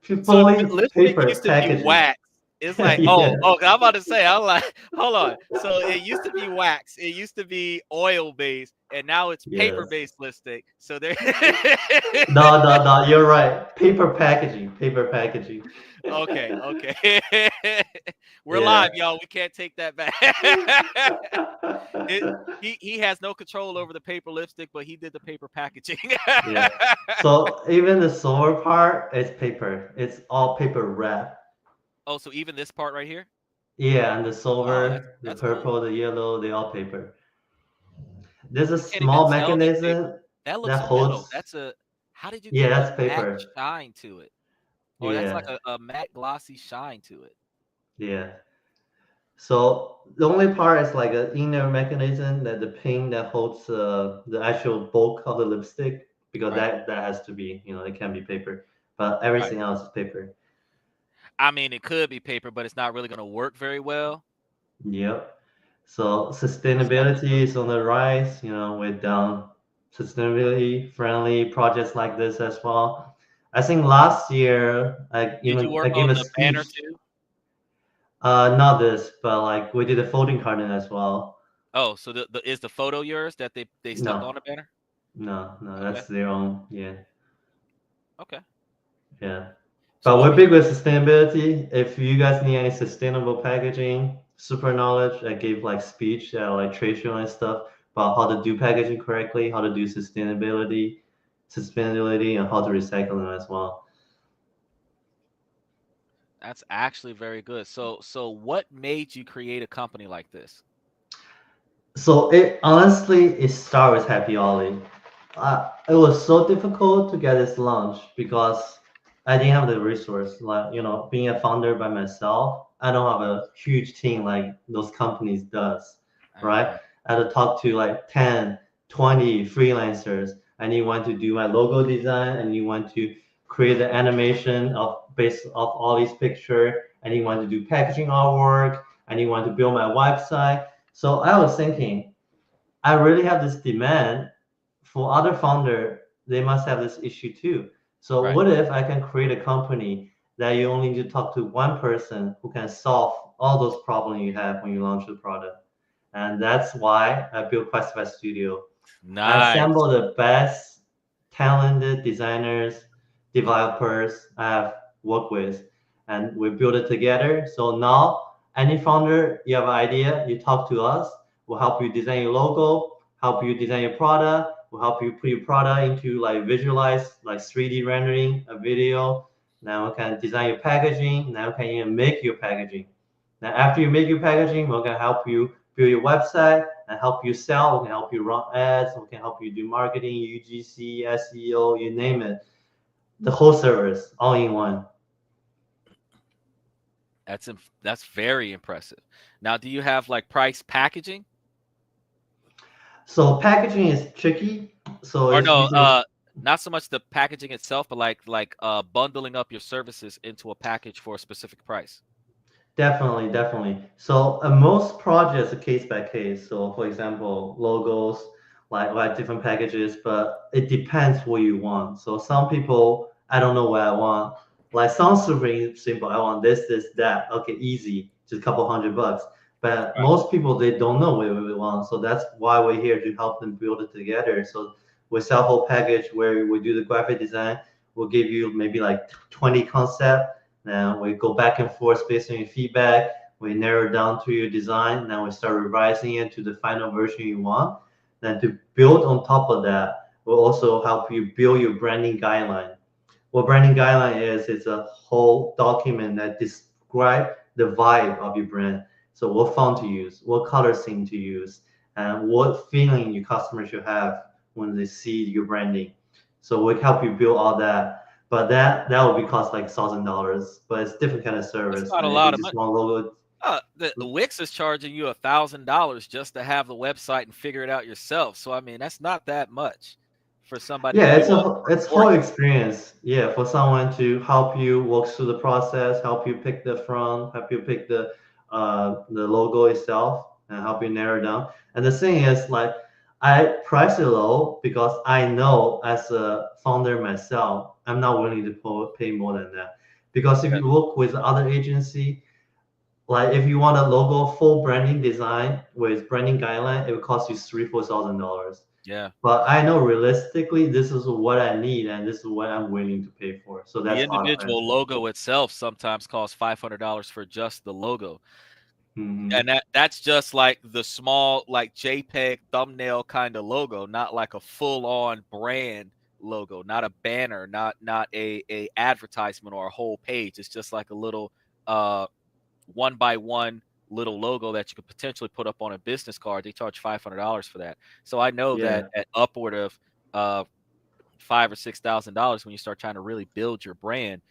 So fully lipstick paper used to be packaging. wax. It's like, Yeah, I'm about to say, I'm like, hold on. So it used to be wax. It used to be oil based, and now it's paper yes. based lipstick. So there. No, no, no. You're right. Paper packaging. Paper packaging. Okay, okay. We're Yeah. live, y'all. We can't take that back. it, he has no control over the paper lipstick, but he did the paper packaging. Yeah. So even the silver part is paper. It's all paper wrap. Oh, so even this part right here? Yeah, and the Oh, that's silver, the that's cool. purple, the yellow, they all paper. There's a You can't even small tell they mechanism paper. That that looks metal. holds. That's a How did you Yeah, get a that's matte paper. shine to it? Or that's like Yeah, a matte glossy shine to it. yeah. So the only part is like an inner mechanism that the pin that holds the actual bulk of the lipstick because Right. that has to be, it can be paper, but Right. everything else is paper. I mean, it could be paper, but it's not really gonna work very well. Yep. So It's got the sustainability is on the rise, with sustainability friendly projects like this as well. I think last year Did you I work gave on a the banner speech. too? Not this, but like we did a folding carton as well. Oh, so the is the photo yours that they stuck No, on the banner? no, Okay. that's their own. Yeah, Okay. yeah. So But what we're were you big with sustainability. If you guys need any sustainable packaging, super knowledge, I gave like speech at like trade show and stuff about how to do packaging correctly, how to do sustainability, and how to recycle them as well. That's actually very good. So what made you create a company like this? So it honestly it started with Happy Ollie. It was so difficult to get this launch because I didn't have the resource. Like being a founder by myself, I don't have a huge team like those companies does, right? Uh-huh. I had to talk to like 10, 20 freelancers. And you want to do my logo design, and you want to create the animation of based off all these pictures, and you want to do packaging artwork, and you want to build my website. So I was thinking, I really have this demand for other founder. They must have this issue too. So Right. what if I can create a company that you only need to talk to one person who can solve all those problems you have when you launch the product? And that's why I built Crestify Studio. I Nice. assemble the best talented designers, developers I have worked with, and we build it together. So now, any founder, you have an idea, you talk to us. We'll help you design your logo, help you design your product. We'll help you put your product into like visualize, like 3D rendering a video. Now we can design your packaging. Now we can even make your packaging. Now, after you make your packaging, we're gonna help you build your website and help you sell. We can help you run ads. We can help you do marketing, UGC, SEO, you name it. The whole service, all in one. That's very impressive. Now, do you have like price packaging? So packaging is tricky. So Or it's no, using. not so much the packaging itself, but like bundling up your services into a package for a specific price. Definitely, definitely. So most projects are case by case. So for example, logos, like different packages, but it depends what you want. So some people, I don't know what I want. Like sounds super simple. I want this, this, that. Okay, easy, just a couple $100. But Right. most people they don't know what we want. So that's why we're here to help them build it together. So we sell a whole package where we do the graphic design. We'll give you maybe like 20 concept. Now we go back and forth based on your feedback. We narrow down to your design. Now we start revising it to the final version you want. Then to build on top of that, we'll also help you build your branding guideline. What branding guideline is, it's a whole document that describe the vibe of your brand. So what font to use, what color scheme to use, and what feeling your customers should have when they see your branding. So we help you build all that. but that would be cost like $1,000. But it's different kind of That's service. not a And if you lot of just money. want logo, The Wix is charging you $1,000 just to have the website and figure it out yourself. So I mean, that's not that much for somebody to yeah, do all the work it's for whole you. experience. Yeah, for someone to help you walk through the process, help you pick the front, help you pick the logo itself, and help you narrow down. And the thing is, like, I price it low because I know as a founder myself, I'm not willing to pay more than that. Because if Okay. you work with other agency, like if you want a logo full branding design with branding guideline, it will cost you $3,000 to $4,000. Yeah. But I know realistically, this is what I need and this is what I'm willing to pay for. So The that's our price. individual logo itself sometimes costs $500 for just the logo. Hmm. And that's just like the small like JPEG thumbnail kind of logo, not like a full-on brand logo, not a banner, not a advertisement or a whole page. It's just like a little uh one by one little logo that you could potentially put up on a business card. They charge $500 for that. So I know that Yeah, at upward of uh $5,000 or $6,000 when you start trying to really build your brand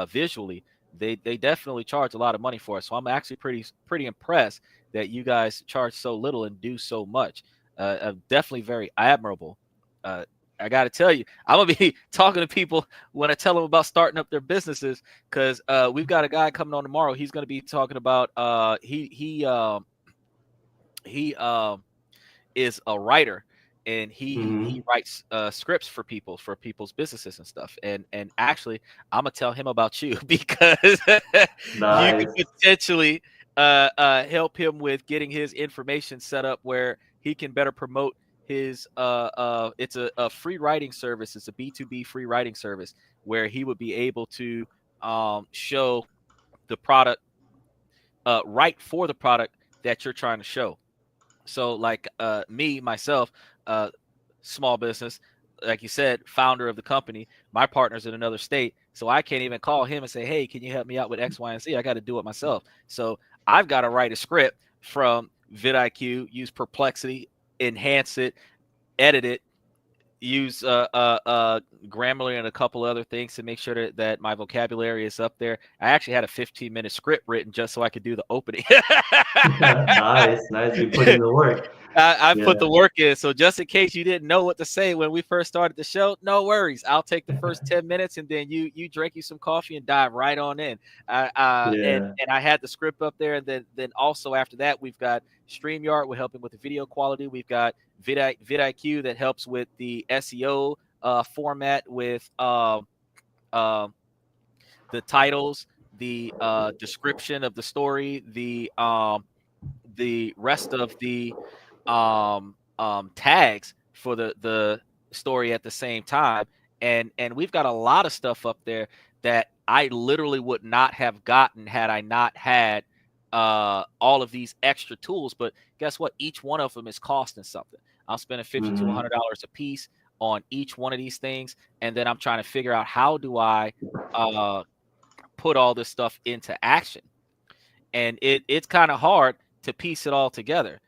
visually, they definitely charge a lot of money for it. So I'm actually pretty impressed that you guys charge so little and do so much. Definitely very admirable. Uh, I got to tell you, I'm gonna be talking to people when I tell them about starting up their businesses because we've got a guy coming on tomorrow. He's gonna be talking about he is a writer and he hmm, writes scripts for people's businesses and stuff. And actually, I'm gonna tell him about you because you could nice. potentially help him with getting his information set up where he can better promote his it's a free writing service. It's a B2B free writing service where he would be able to show the product, write for the product that you're trying to show. So like me myself, uh small business, like you said, founder of the company, my partner's in another state, so I can't even call him and say, hey, can you help me out with X, Y, and Z? I got to do it myself. So I've got to write a script from vidIQ, use Perplexity, enhance it, edit it, use Grammarly and a couple other things to make sure that my vocabulary is up there. I actually had a 15-minute script written just so I could do the opening. Nice, nice. You put in the work. I Yeah, put the work in. So just in case you didn't know what to say when we first started the show, no worries. I'll take the first 10 minutes and then you drink you some coffee and dive right on in. yeah. And I had the script up there. And then also after that, we've got StreamYard. We're helping with the video quality. We've got vidIQ that helps with the SEO format with um, the titles, the description of the story, the rest of the tags for the story at the same time. And we've got a lot of stuff up there that I literally would not have gotten had I not had all of these extra tools. But guess what? Each one of them is costing something. I'm spending 50 to Hmm. $100 a piece on each one of these things, and then I'm trying to figure out how do I uh, put all this stuff into action. And it's kind of hard to piece it all together.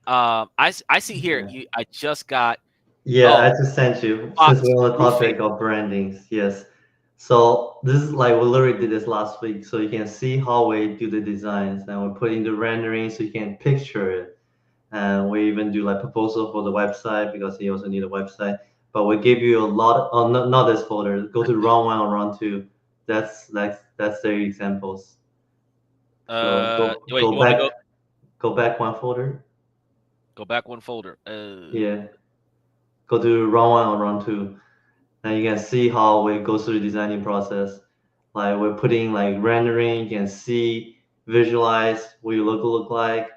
I see here. Yeah. I just got. Yeah, I Oh, just sent you since Fox we're on the Roofing. topic of brandings. Yes. So this is like we literally did this last week. So you can see how we do the designs and we put in the rendering so you can picture it. And we even do like proposal for the website because you also need a website. But we give you a lot. Oh, not this folder. Go to round one or round two. That's their examples. So Wait, you want me to go back one folder. go back one folder? Yeah, go to round one or round two. And you can see how we go through the designing process. Like we're putting like rendering. You can see visualize what your logo look like,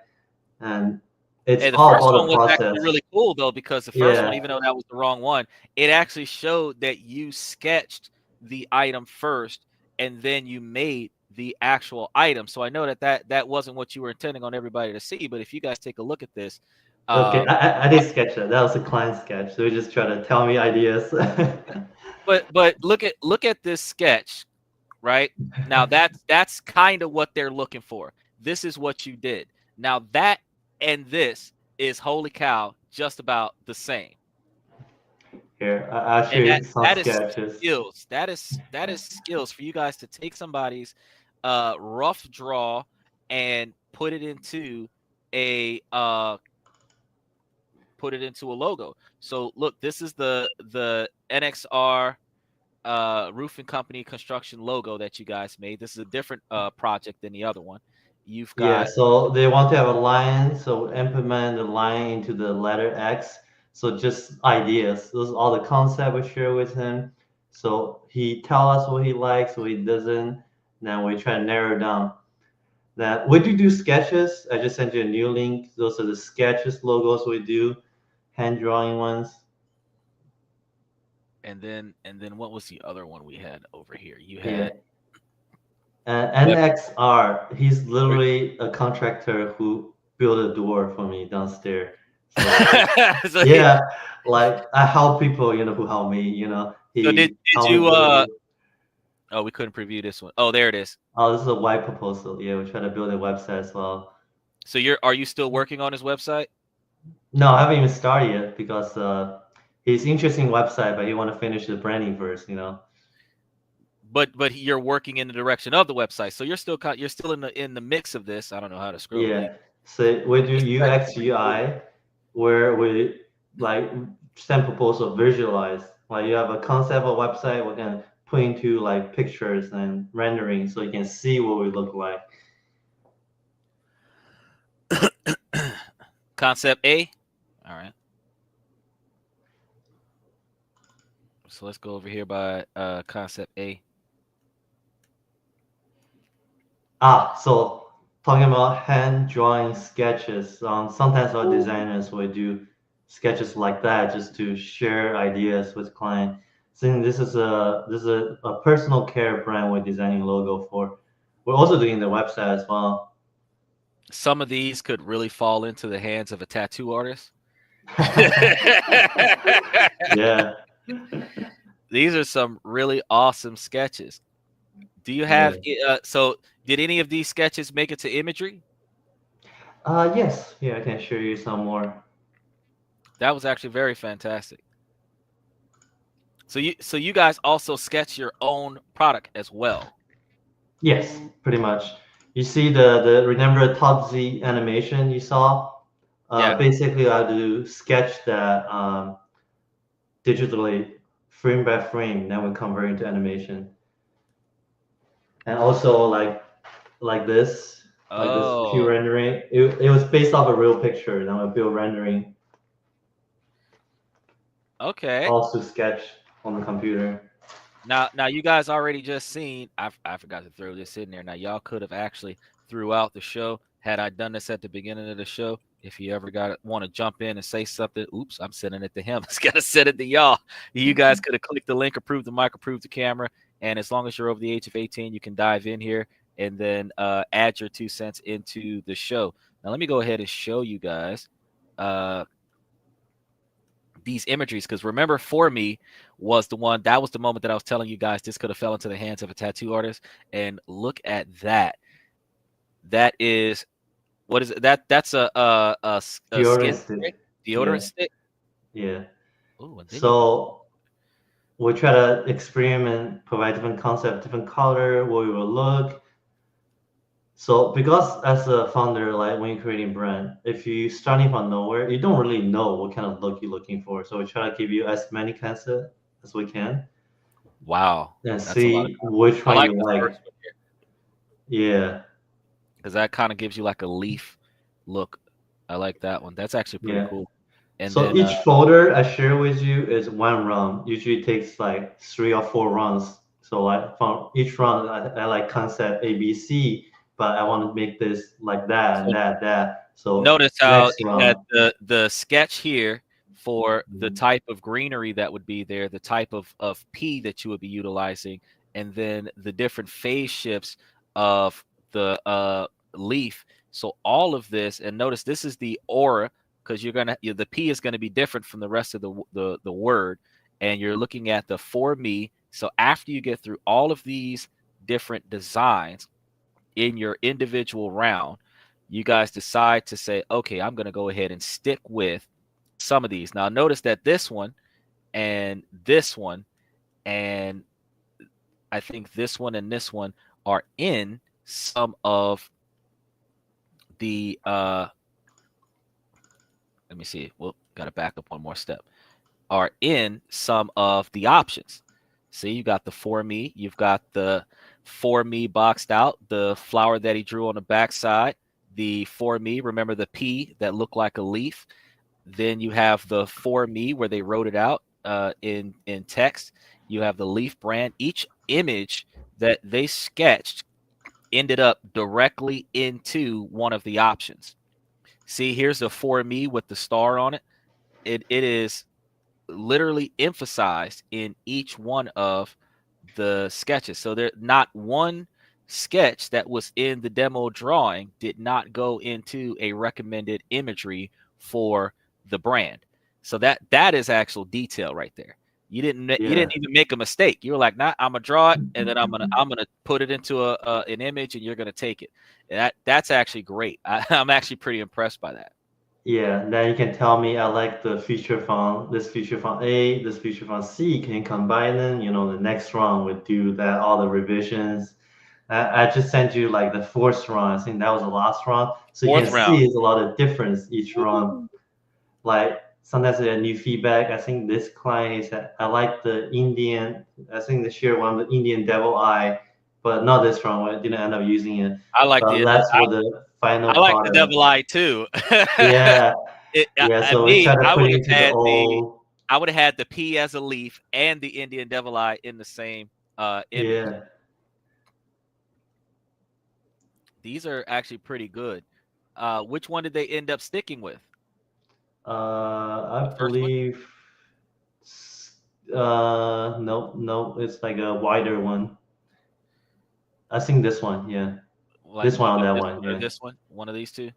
and it's Hey, the all first about one the was actually process. really cool though, because the first one, Yeah. even though that was the wrong one, it actually showed that you sketched the item first and then you made the actual item. So I know that wasn't what you were intending on everybody to see, but if you guys take a look at this, Okay, uh, I did sketch that. That was a client sketch. So we just try to tell me ideas. but look at this sketch, right? Now that's kind of what they're looking for. This is what you did. Now this is holy cow, just about the same. Here, I'll show And you some that is sketches. skills. That is skills for you guys to take somebody's rough draw and a put it into a logo. So look, this is the NXR roofing company construction logo that you guys made. This is a different project than the other one. You've Yeah, got so they want to have a line, so implement the line into the letter X. So just ideas. Those are all the concept we share with him. So he tell us what he likes, what he doesn't. Then we try to narrow down. Then we do sketches. I just sent you a new link. Those are the sketches logos we do, hand drawing ones. and then what was the other one we had over here? You Yeah. had And web. NXR, he's literally a contractor who built a door for me downstairs. So so, yeah, like I help people, who help me, so did he did helped me you build a door. oh, we couldn't preview this one. Oh, there it is. Oh, this is a white proposal. Yeah, we're trying to build a website as well. So are you still working on his website? No, I haven't even started yet because he's interesting website, but he want to finish the branding first. But you're working in the direction of the website. So you're still in the mix of this. I don't know how to scroll Yeah. leave. So we do This is actually UX pretty cool. UI where we like send proposal visualize. Like you have a concept of website, we can put into like pictures and rendering so you can see what we look like. Concept A. All right. So let's go over here by concept A. So talking about hand drawing sketches. Sometimes our designers will do sketches like that just to share ideas with client. Since this is a personal care brand we're designing logo for. We're also doing the website as well. Some of these could really fall into the hands of a tattoo artist. Yeah, These are some really awesome sketches. Do you yeah. have so did any of these sketches make it to imagery? Yes, yeah, I can show you some more. That was actually very fantastic. So you guys also sketch your own product as well. Yes, pretty much. You see the remember top Z animation you saw? Yeah. Basically, I do sketch that digitally, frame by frame, then we convert into animation. And also like this pure Oh, rendering. It was based off a real picture, then we build rendering okay. also sketch on the computer. Now you guys already just seen. I forgot to throw this in there. Now y'all could have actually throughout the show had I done this at the beginning of the show. If you ever got want to jump in and say something, oops, I'm sending it to him. I gotta send it to y'all. You guys could have clicked the link, approved the mic, approved the camera, and as long as you're over the age of 18, you can dive in here and then add your 2 cents into the show. Now let me go ahead and show you guys. Uh, these imageries because remember for me was the one that was the moment that I was telling you guys this could have fell into the hands of a tattoo artist. And look at that. That is what is it? That's a Deodorant skin stick. spray, deodorant Yeah, stick. yeah. Oh, and then you So we try to experiment, provide different concept, different color, what we will look. So because as a founder, like when you're creating brand, if you starting from nowhere, you don't really know what kind of look you're looking for. So we try to give you as many concept as we can wow, and that's a lot of see which I one like you this like. first one here Yeah, because that kind of gives you like a leaf look. I like that one. That's actually pretty yeah. cool. And So then each folder I share with you is one run. Usually takes like 3 or 4 runs. So like from each run, I like concept A, B, C, but I want to make this like that so and that. So notice how next you had run. the sketch here for the Mhm. type of greenery that would be there, the type of pea that you would be utilizing, and then the different phase shifts of the leaf. So all of this, and notice this is the aura because the P is gonna be different from the rest of the word, and you're looking at the for me. So after you get through all of these different designs in your individual round, you guys decide to say, okay, I'm going to go ahead and stick with some of these. Now, notice that this one and this one, and I think this one and this one are in some of the let me see. Well, got to back up one more step. Are in some of the options. See, you got the for me, you've got the for me boxed out, the flower that he drew on the backside, the for me, remember the P that looked like a leaf. Then you have the for me where they wrote it out in text. You have the leaf brand. Each image that they sketched ended up directly into one of the options. See, here's the for me with the star on it. It is literally emphasized in each one of the sketches. So there not one sketch that was in the demo drawing did not go into a recommended imagery for the brand. So that is actual detail right there. You Yeah. didn't even make a mistake. You were like, "Nah, I'm gonna draw it, and then I'm gonna put it into an image, and you're gonna take it." And that's actually great. I'm actually pretty impressed by that. Yeah, then you can tell me I like the feature font, this feature font A, this feature font C. Can you combine them? You know, the next run would do that, all the revisions. I just sent you like the fourth run. I think that was the last run. So you can Fourth round. see it's a lot of difference each run. Like sometimes they have new feedback. I think this client is that I like the Indian, I think they share one, the Indian devil eye, but not this run. I didn't end up using it. I like But let's for the final I like the product. double I too. Yeah, yeah. I So we me, try to put into the old. I would have had the P as a leaf and the Indian devil eye in the same image. Yeah. These are actually pretty good. Which one did they end up sticking with? The I first one, believe. No, no. It's like a wider one. I think this one. Yeah, like this more one or like that this one. one or Yeah, this one, one of these two.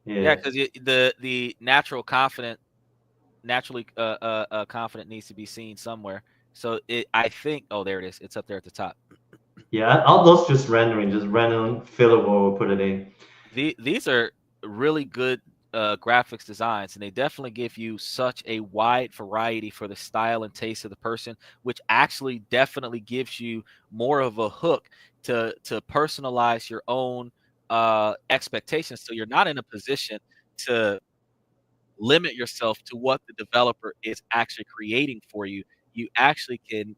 Yeah, yeah, because the naturally confident needs to be seen somewhere. So I think, oh, there it is. It's up there at the top. yeah. All those just rendering, just random fillable. We'll put it in. These are really good graphics designs, and they definitely give you such a wide variety for the style and taste of the person, which actually definitely gives you more of a hook to personalize your own expectations. So you're not in a position to limit yourself to what the developer is actually creating for you. You actually can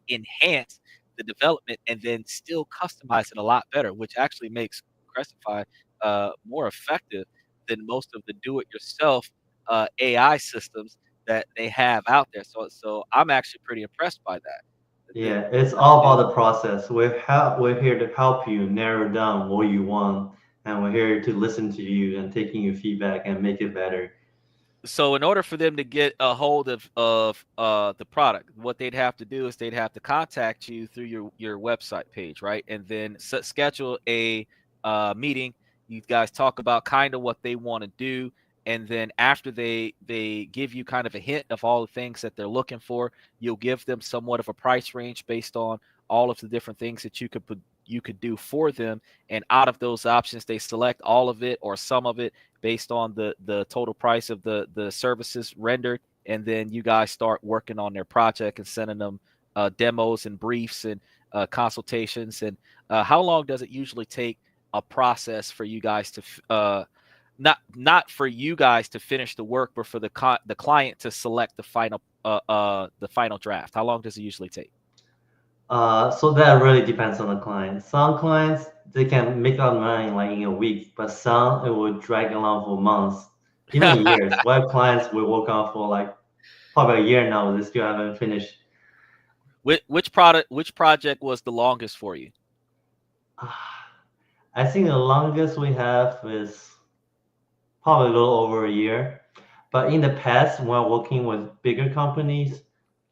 enhance the development and then still customize it a lot better, which actually makes Crestify more effective than most of the do-it-yourself AI systems that they have out there. So I'm actually pretty impressed by that. Yeah, it's Not all to about the process. We're here to help you narrow down what you want, and we're here to listen to you and taking your feedback and make it better. So in order for them to get a hold of the product, what they'd have to do is they'd have to contact you through your website page, right? And then schedule a meeting. You guys talk about kind of what they want to do, and then after they give you kind of a hint of all the things that they're looking for, you'll give them somewhat of a price range based on all of the different things that you could do for them. And out of those options, they select all of it or some of it based on the total price of the services rendered, and then you guys start working on their project and sending them demos and briefs and consultations. And how long does it usually take a process for you guys to not for you guys to finish the work, but for the client to select the final draft? How long does it usually take? So that really depends on the client. Some clients they can make up money like in a week, but some it will drag along for months, even years. While clients will work on for like probably a year now, they still haven't finished. Which project was the longest for you? I think the longest we have is probably a little over a year. But in the past, when working with bigger companies,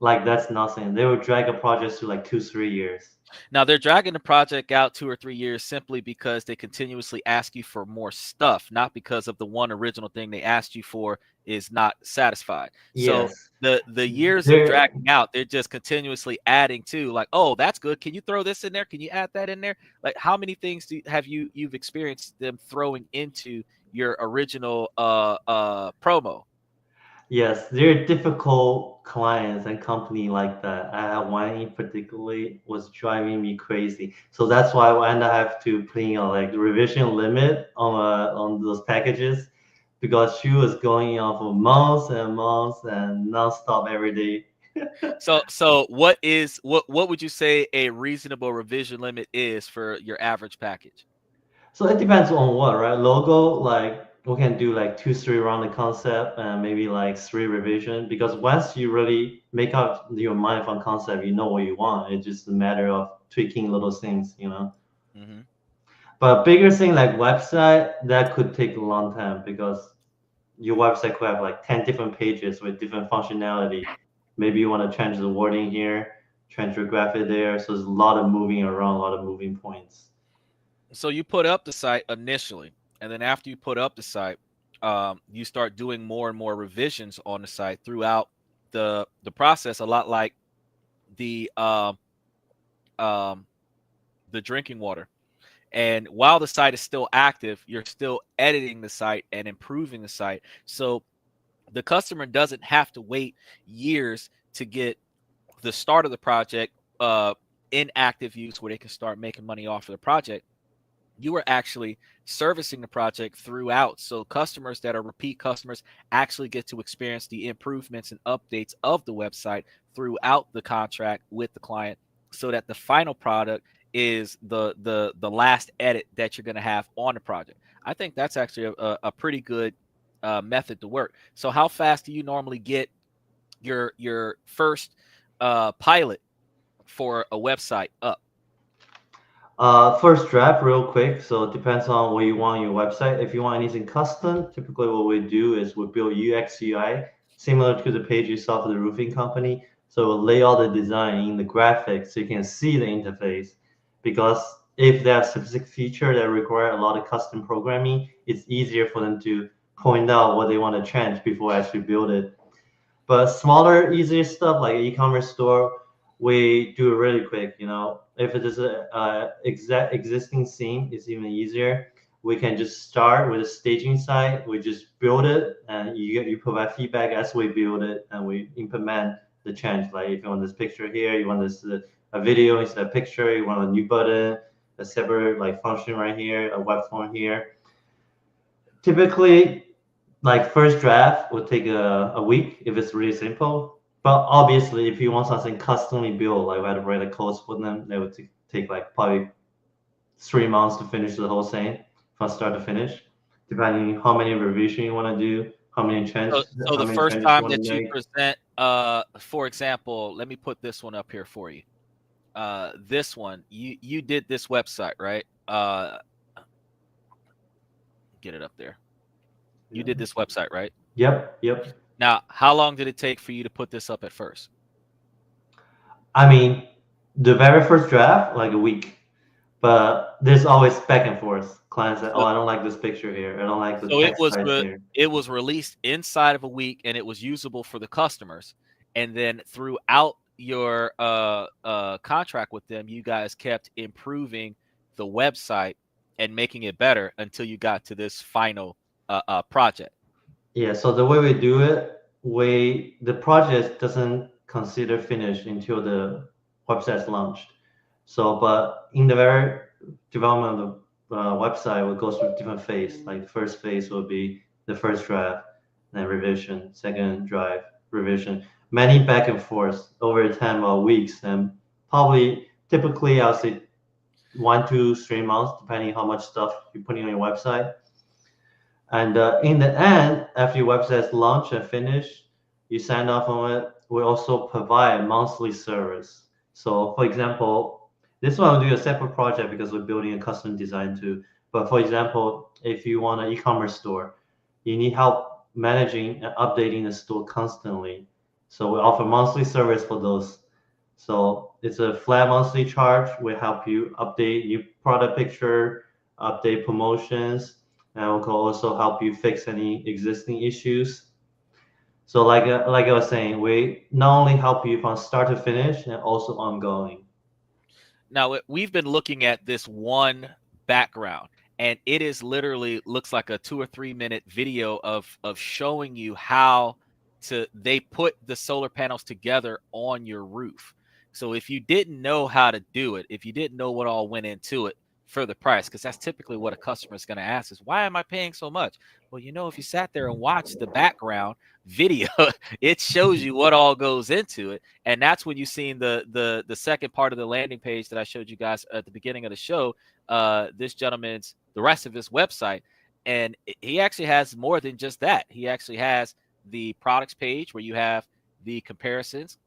like that's nothing. They would drag a project to like 2, 3 years. Now they're dragging the project out 2 or 3 years simply because they continuously ask you for more stuff, not because of the one original thing they asked you for is not satisfied. So Yes. the years of There, dragging out, they're just continuously adding to, like, oh, that's good. Can you throw this in there? Can you add that in there? Like, how many things have you've experienced them throwing into your original promo? Yes, they're difficult clients and company like that. I have one in particularly was driving me crazy. So that's why I end up have to put in a like revision limit on those packages because she was going on for months and months and nonstop every day. So what would you say a reasonable revision limit is for your average package? So it depends on what, right? Logo, like we can do like two, three round the concept and maybe like three revision because once you really make up your mind from concept, you know what you want. It's just a matter of tweaking little things. Hmm. But bigger thing like website, that could take a long time because your website could have like 10 different pages with different functionality. Maybe you want to change the wording here, change your graphic there. So there's a lot of moving around, a lot of moving points. So you put up the site initially, and then after you put up the site, you start doing more and more revisions on the site throughout the process. A lot like the um, the drinking water. And while the site is still active, you're still editing the site and improving the site. So the customer doesn't have to wait years to get the start of the project in active use where they can start making money off of the project. You are actually servicing the project throughout. So customers that are repeat customers actually get to experience the improvements and updates of the website throughout the contract with the client so that the final product is the last edit that you're going to have on the project. I think that's actually a pretty good method to work. So how fast do you normally get your first pilot for a website up? First draft, real quick. So it depends on what you want on your website. If you want anything custom, typically what we do is we build UX UI similar to the page you saw for the roofing company. So we'll lay all the design in the graphics so you can see the interface. Because if they have specific feature that require a lot of custom programming, it's easier for them to point out what they want to change before I actually build it. But smaller, easier stuff like e-commerce store, we do it really quick. If it is a exact existing scene, it's even easier. We can just start with a staging site. We just build it, and you provide feedback as we build it, and we implement the change. Like if you want this picture here, you want this a video instead of picture, you want a new button, a separate like function right here, a web form here. Typically, like first draft would take a week if it's really simple. But obviously, if you want something customly built, like we had to write a code for them, that would take like probably 3 months to finish the whole thing from start to finish, depending how many revision you want to do, So how the many first changes you time want to that you make. present, for example, let me put this one up here for you. This one, you did this website, right? Get it up there. You Yeah. did this website, right? Yep, yep. Now, how long did it take for you to put this up at first? I mean, the very first draft, like a week. But there's always back and forth. Clients say, "Oh, So, I don't like this picture here. I don't like the so text size here." it was released inside of a week, and it was usable for the customers. And then throughout your contract with them, you guys kept improving the website and making it better until you got to this final project. Yeah, so the way we do it, the project doesn't consider finished until the website's launched. So, but in the very development of the website, it goes through different phase. Like the first phase will be the first draft, then revision, second drive, revision. Many back and forth over time of weeks, and probably typically I'll say 1 to 3 months, depending how much stuff you're putting on your website. And in the end, after your website's launched and finished, you sign off on it. We also provide monthly service. So, for example, this one will do a separate project because we're building a custom design too. But for example, if you want an e-commerce store, you need help managing and updating the store constantly. So we offer monthly service for those. So it's a flat monthly charge. We help you update your product picture, update promotions, and we can also help you fix any existing issues. So like I was saying, we not only help you from start to finish and also ongoing. Now, we've been looking at this one background, and it is literally looks like a 2 or 3 minute video of showing you how they put the solar panels together on your roof. So if you didn't know how to do it, if you didn't know what all went into it for the price, because that's typically what a customer is going to ask is, why am I paying so much? Well, if you sat there and watched the background video, it shows you what all goes into it. And that's when you seen the second part of the landing page that I showed you guys at the beginning of the show. This gentleman's the rest of his website, and he actually has more than just that. He actually has the products page where you have the comparisons.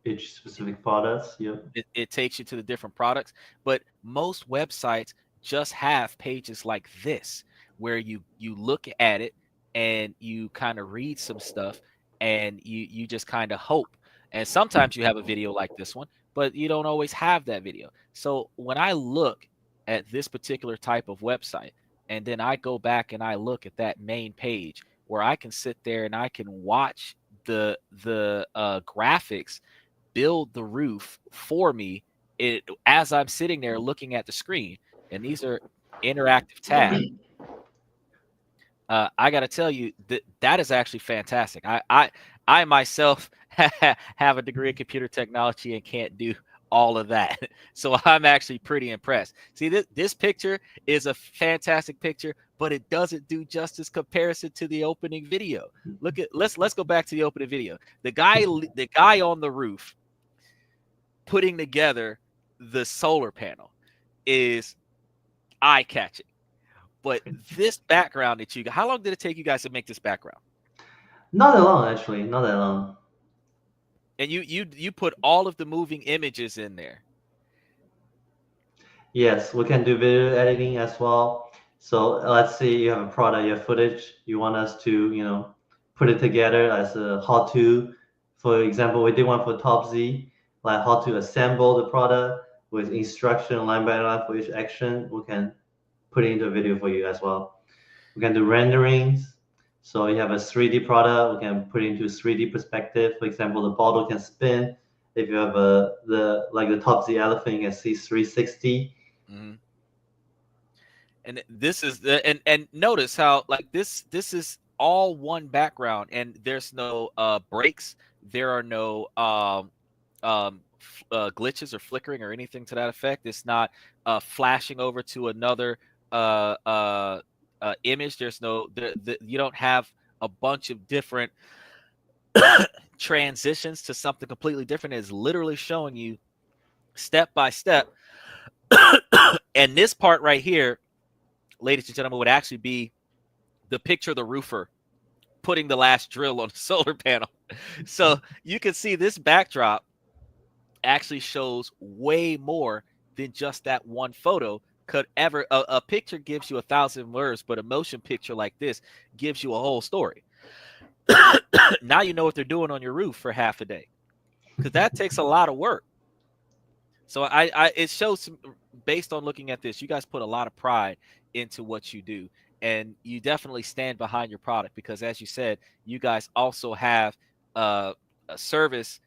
Each specific products. Yep. It takes you to the different products, but most websites just have pages like this where you look at it and you kind of read some stuff, and you just kind of hope. And sometimes you have a video like this one, but you don't always have that video. So when I look at this particular type of website, and then I go back and I look at that main page where I can sit there and I can watch the graphics build the roof for me, as I'm sitting there looking at the screen. And these are interactive tabs. I got to tell you that is actually fantastic. I myself have a degree in computer technology and can't do all of that, so I'm actually pretty impressed. See, this picture is a fantastic picture, but it doesn't do justice comparison to the opening video. Let's go back to the opening video. The guy on the roof putting together the solar panel is eye-catching. But this background that you got, how long did it take you guys to make this background? Not that long, actually. Not that long. And you put all of the moving images in there. Yes, we can do video editing as well. So let's say you have a product, you have footage, you want us to, put it together as a how to. For example, we did one for Top Z, like how to assemble the product with instruction line by line for each action. We can put it into a video for you as well. We can do renderings. So you have a 3D product, we can put it into 3D perspective. For example, the bottle can spin. If you have the Top Z elephant, you can see 360. Mm-hmm. And this is and notice how like this is all one background, and there's no breaks. There are no glitches or flickering or anything to that effect. It's not flashing over to another image. There's no you don't have a bunch of different transitions to something completely different. It's literally showing you step by step. And this part right here, ladies and gentlemen, would actually be the picture of the roofer putting the last drill on the solar panel. So you can see this backdrop actually shows way more than just that one photo could ever. A picture gives you 1,000 words, but a motion picture like this gives you a whole story. Now you know what they're doing on your roof for half a day, because that takes a lot of work. So it shows, based on looking at this, you guys put a lot of pride into what you do, and you definitely stand behind your product, because as you said, you guys also have a service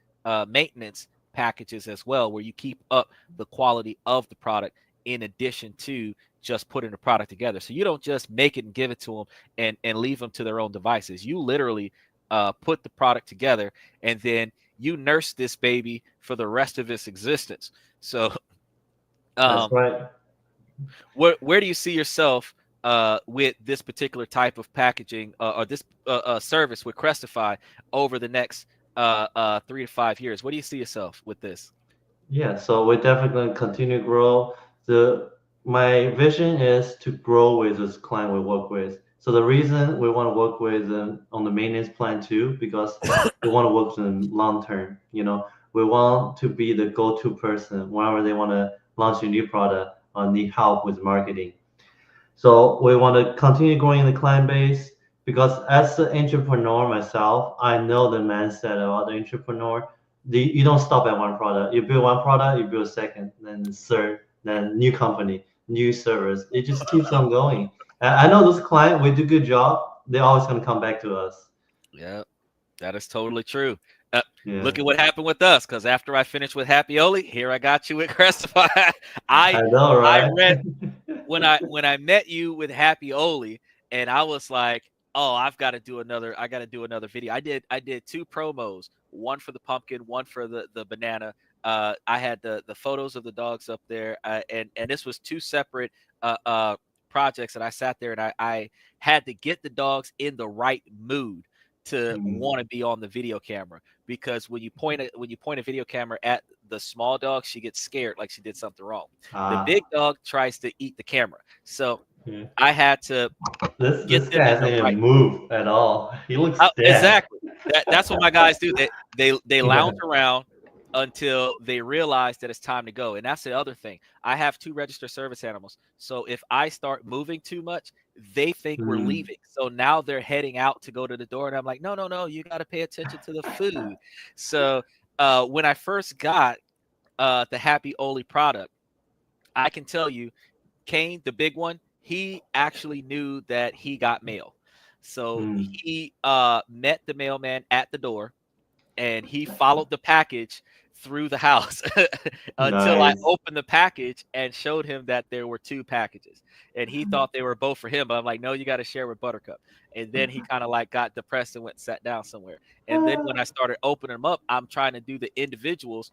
maintenance packages as well, where you keep up the quality of the product in addition to just putting the product together. So you don't just make it and give it to them and leave them to their own devices. You literally put the product together, and then you nurse this baby for the rest of its existence. So That's right. where do you see yourself with this particular type of packaging or this service with Crestify over the next 3 to 5 years? What do you see yourself with this? Yeah, so we're definitely going to continue to grow. My vision is to grow with this client we work with. So the reason we want to work with them on the maintenance plan too, because we want to work with them long term. We want to be the go-to person whenever they want to launch a new product or need help with marketing. So we want to continue growing the client base, because as an entrepreneur myself, I know the mindset of the entrepreneur. You don't stop at one product. You build one product, you build a second, then third, then new company, new service. It just keeps on going. And I know those clients, we do good job. They're always going to come back to us. Yeah, that is totally true. Yeah, Look at what happened with us, because after I finished with Happy Oli, here I got you with Crestify. I know, I right? read when I met you with Happy Oli, and I was like, Oh, I've got to do another. I got to do another video. I did two promos, one for the pumpkin, one for the banana. I had the photos of the dogs up there, and this was two separate uh, uh, projects that I sat there and I had to get the dogs in the right mood to Mm. want to be on the video camera, because when you point a video camera at the small dog, she gets scared like she did something wrong. The Ah, big dog tries to eat the camera, so yeah. I had to get This them guy in hasn't the right. even moved at all. He looks dead. Exactly. That's what my guys do. They Yeah. lounge around until they realize that it's time to go. And that's the other thing. I have two registered service animals. So if I start moving too much, they think we're Mm. leaving. So now they're heading out to go to the door. And I'm like, no, no, no, you got to pay attention to the food. So when I first got the Happy Oli product, I can tell you, Kane, the big one, he actually knew that he got mail. So Mm. he met the mailman at the door and he followed the package through the house until I Nice. opened the package and showed him that there were two packages. And he thought they were both for him, but I'm like, no, you got to share with Buttercup. And then he kind of like got depressed and went and sat down somewhere. And then when I started opening them up, I'm trying to do the individuals,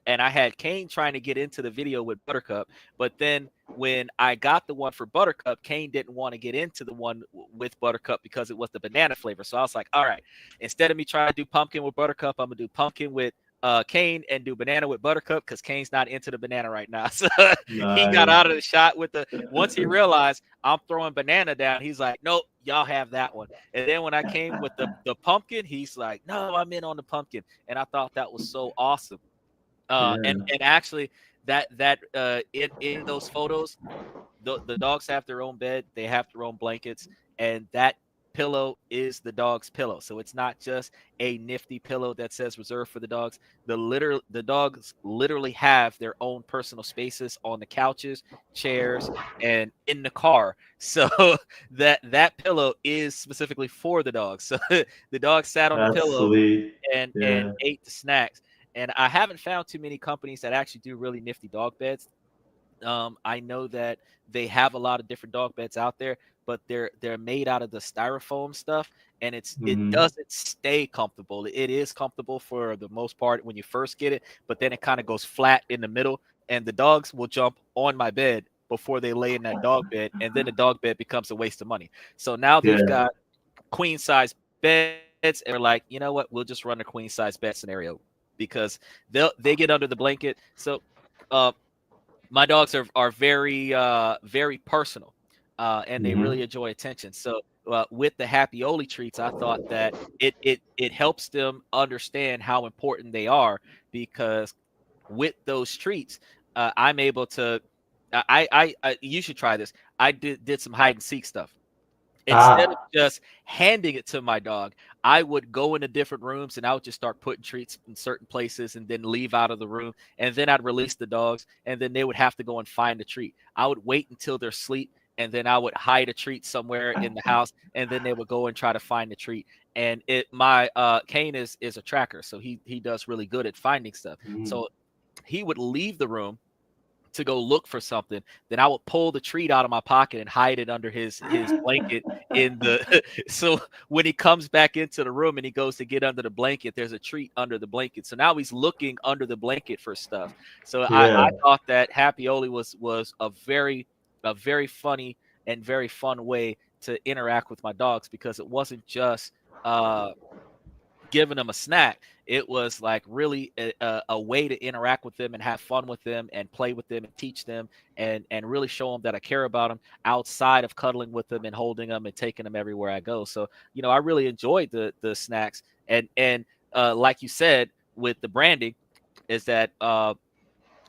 and I had Kane trying to get into the video with Buttercup. But then when I got the one for Buttercup, Kane didn't want to get into the one with Buttercup because it was the banana flavor. So I was like, all right, instead of me trying to do pumpkin with Buttercup, I'm gonna do pumpkin with Kane and do banana with Buttercup because Kane's not into the banana right now. So he got Nice. out of the shot with the once he realized I'm throwing banana down, he's like, nope, y'all have that one. And then when I came with the pumpkin, he's like, no, I'm in on the pumpkin. And I thought that was so awesome. Yeah. And actually in those photos, the dogs have their own bed, they have their own blankets, and that pillow is the dog's pillow. So it's not just a nifty pillow that says reserved for the dogs. The dogs literally have their own personal spaces on the couches, chairs, and in the car. So that pillow is specifically for the dogs. So the dog sat on the That's pillow sweet. and Yeah. ate the snacks. And I haven't found too many companies that actually do really nifty dog beds. I know that they have a lot of different dog beds out there, but they're made out of the styrofoam stuff, and it Mm-hmm. doesn't stay comfortable. It is comfortable for the most part when you first get it, but then it kind of goes flat in the middle, and the dogs will jump on my bed before they lay in that dog bed, and then the dog bed becomes a waste of money. So now they've Yeah. got queen size beds, and we're like, you know what? We'll just run a queen size bed scenario because they get under the blanket. So uh, my dogs are very very personal, and they Mm-hmm. really enjoy attention. So with the Happy Oli treats, I thought that it helps them understand how important they are, because with those treats, I'm able to. You should try this. I did some hide and seek stuff. Instead of Ah. just handing it to my dog, I would go into different rooms and I would just start putting treats in certain places and then leave out of the room. And then I'd release the dogs and then they would have to go and find a treat. I would wait until they're asleep and then I would hide a treat somewhere in the house and then they would go and try to find the treat. And my Kane is a tracker, so he does really good at finding stuff. Mm. So he would leave the room to go look for something, then I would pull the treat out of my pocket and hide it under his blanket in the so when he comes back into the room and he goes to get under the blanket, there's a treat under the blanket. So now he's looking under the blanket for stuff. So I Yeah. thought that Happy Oli was a very funny and very fun way to interact with my dogs, because it wasn't just uh giving them a snack. It was like really a way to interact with them and have fun with them and play with them and teach them and really show them that I care about them outside of cuddling with them and holding them and taking them everywhere I go. So I really enjoyed the snacks, and like you said with the branding, is that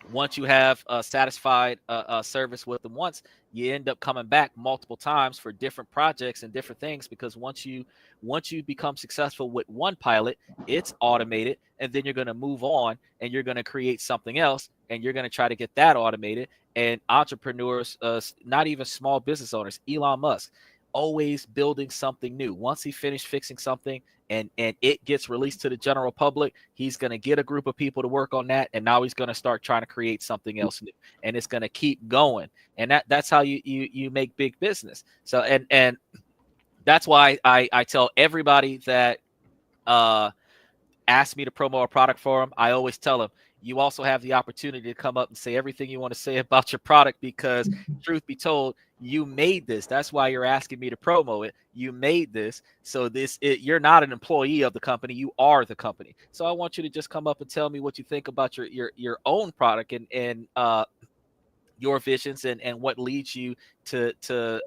once you have a satisfied service with them once, you end up coming back multiple times for different projects and different things, because once you become successful with one pilot, it's automated, and then you're going to move on and you're going to create something else and you're going to try to get that automated. And entrepreneurs, not even small business owners, Elon Musk, always building something new. Once he finished fixing something and it gets released to the general public, he's going to get a group of people to work on that, and now he's going to start trying to create something else new, and it's going to keep going. And that's how you make big business. So and That's why I tell everybody that uh ask me to promo a product for them, I always tell them, you also have the opportunity to come up and say everything you want to say about your product because, truth be told, you made this. That's why you're asking me to promo it. You made this. So you're not an employee of the company. You are the company. So I want you to just come up and tell me what you think about your own product and your visions and what leads you to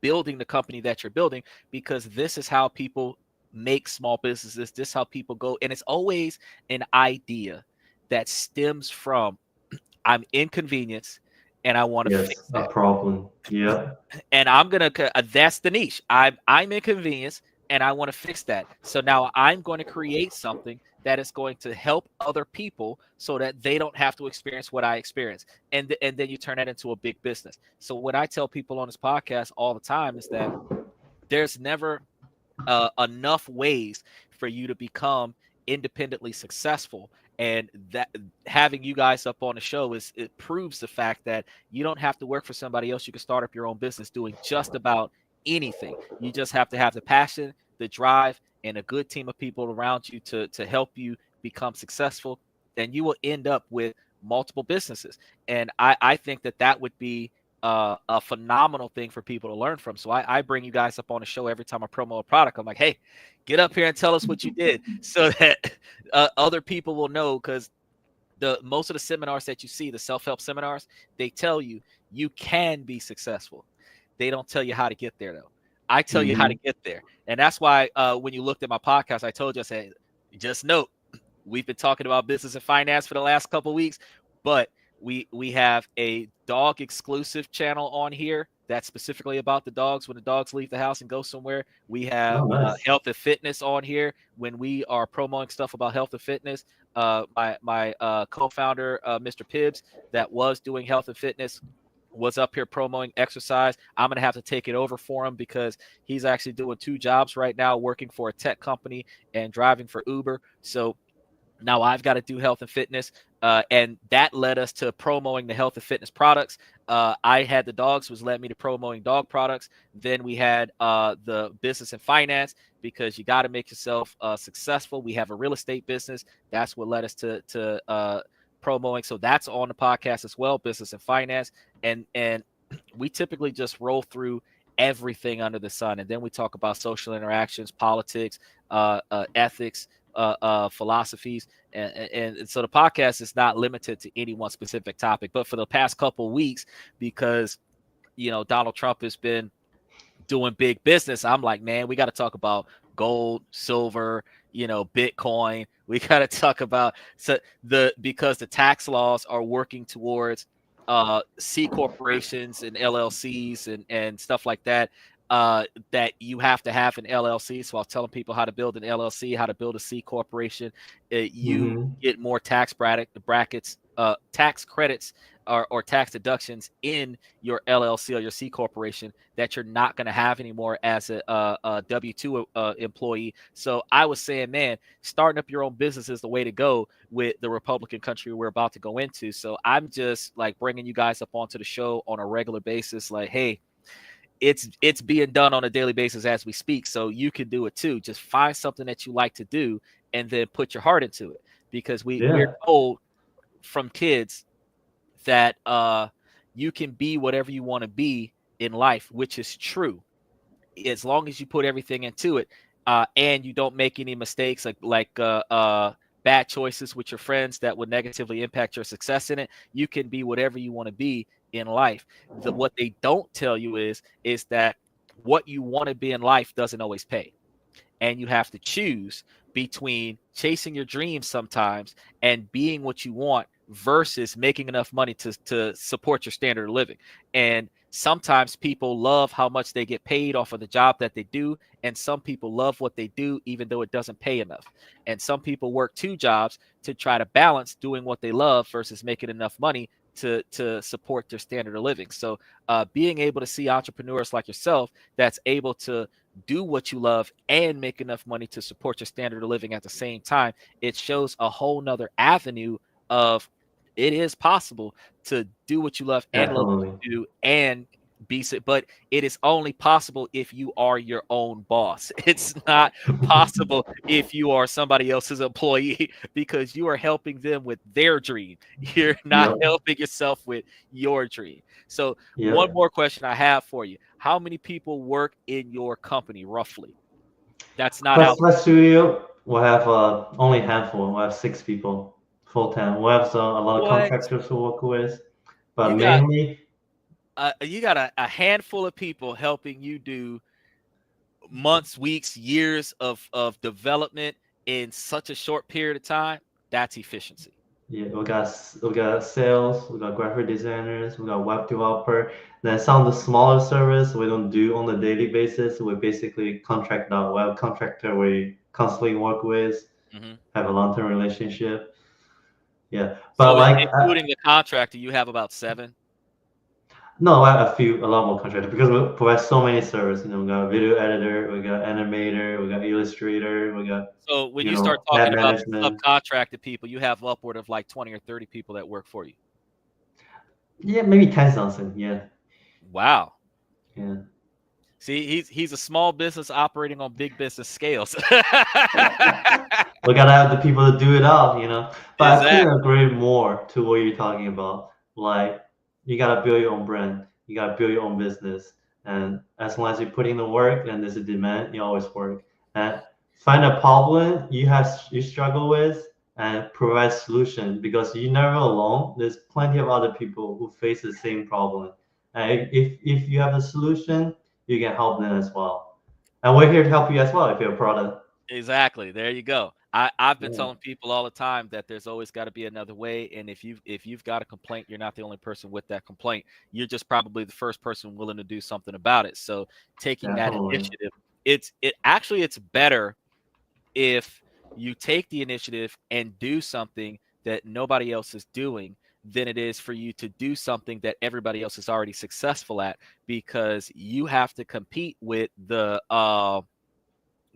building the company that you're building, because this is how people make small businesses. This is how people go. And it's always an idea that stems from, I'm inconvenienced and I want to Yes, fix a that. problem. Yeah. And I'm gonna that's the niche. I'm inconvenienced and I want to fix that. So now I'm going to create something that is going to help other people so that they don't have to experience what I experience. And then you turn that into a big business. So what I tell people on this podcast all the time is that there's never enough ways for you to become independently successful, and that having you guys up on the show is, it proves the fact that you don't have to work for somebody else. You can start up your own business doing just about anything. You just have to have the passion, the drive, and a good team of people around you to help you become successful, and you will end up with multiple businesses. And I think that that would be a phenomenal thing for people to learn from. So I bring you guys up on the show every time I promo a product. I'm like, hey, get up here and tell us what you did, so that other people will know. Because the most of the seminars that you see, the self-help seminars, they tell you you can be successful. They don't tell you how to get there though. I tell you how to Mm-hmm. get there. And that's why when you looked at my podcast, I told you, I said, just note, we've been talking about business and finance for the last couple of weeks, but we have a dog exclusive channel on here that's specifically about the dogs when the dogs leave the house and go somewhere. We have Oh, nice. health and fitness on here when we are promoting stuff about health and fitness. My co-founder, Mr. Pibbs, that was doing health and fitness, was up here promoting exercise. I'm going to have to take it over for him because he's actually doing two jobs right now, working for a tech company and driving for Uber. So now I've got to do health and fitness. And that led us to promoting the health and fitness products. I had the dogs, was led me to promoting dog products. Then we had the business and finance, because you got to make yourself successful. We have a real estate business. That's what led us to promoting. So that's on the podcast as well, business and finance. And we typically just roll through everything under the sun. And then we talk about social interactions, politics, ethics, philosophies, and so the podcast is not limited to any one specific topic. But for the past couple of weeks, because Donald Trump has been doing big business, I'm like, man, we got to talk about gold, silver, Bitcoin. We got to talk about because the tax laws are working towards C corporations and LLCs and stuff like that. That you have to have an LLC. So I was telling people how to build an LLC, how to build a C corporation. You Mm-hmm. get more brackets, tax credits or tax deductions in your LLC or your C corporation that you're not going to have anymore as a W-2 employee. So I was saying, man, starting up your own business is the way to go with the Republican country we're about to go into. So I'm just like bringing you guys up onto the show on a regular basis. Like, hey, it's being done on a daily basis as we speak. So you can do it too. Just find something that you like to do and then put your heart into it. Because we're Yeah, told from kids that you can be whatever you want to be in life, which is true, as long as you put everything into it, and you don't make any mistakes like bad choices with your friends that would negatively impact your success in it. You can be whatever you want to be in life. What they don't tell you is that what you want to be in life doesn't always pay, and you have to choose between chasing your dreams sometimes and being what you want versus making enough money to support your standard of living. And sometimes people love how much they get paid off of the job that they do, and some people love what they do even though it doesn't pay enough. And some people work two jobs to try to balance doing what they love versus making enough money to support their standard of living. So being able to see entrepreneurs like yourself that's able to do what you love and make enough money to support your standard of living at the same time, it shows a whole nother avenue of, it is possible to do what you love and love what definitely. you do and but it is only possible if you are your own boss. It's not possible if you are somebody else's employee because you are helping them with their dream. You're not Yep. helping yourself with your dream. So, one Yep. more question I have for you. How many people work in your company roughly? That's not out. Crestify Studio will have only a handful. We'll have 6 people full time. We'll have a lot of What? contractors to work with, but You got mainly, a handful of people helping you do months, weeks, years of development in such a short period of time. That's efficiency. yeah, we got sales, we got graphic designers, we got web developer. Then some of the smaller service we don't do on a daily basis. We basically contract out web contractor we constantly work with, Hmm. have a long-term relationship. Yeah, but So, like including the contractor, you have about seven. no, a lot more contractors because we provide so many services. We got video editor, we got animator, we got illustrator, we got So when you start ad talking about the management. subcontracted people, you have upward of like 20 or 30 people that work for you. Yeah, maybe 10 something. Yeah, Wow. yeah. See, he's a small business operating on big business scales. We gotta have the people to do it all. But I couldn't Exactly. agree more to what you're talking about. Like, you gotta build your own brand, you gotta build your own business, and as long as you put in the work and there's a demand, you always work. And find a problem you struggle with and provide solution because you're never alone. There's plenty of other people who face the same problem. And if you have a solution, you can help them as well. And we're here to help you as well if you're a product. Exactly. There you go. I've been Yeah. telling people all the time that there's always got to be another way. And if you've got a complaint, you're not the only person with that complaint. You're just probably the first person willing to do something about it. So taking that Definitely. initiative, it's better if you take the initiative and do something that nobody else is doing than it is for you to do something that everybody else is already successful at, because you have to compete with the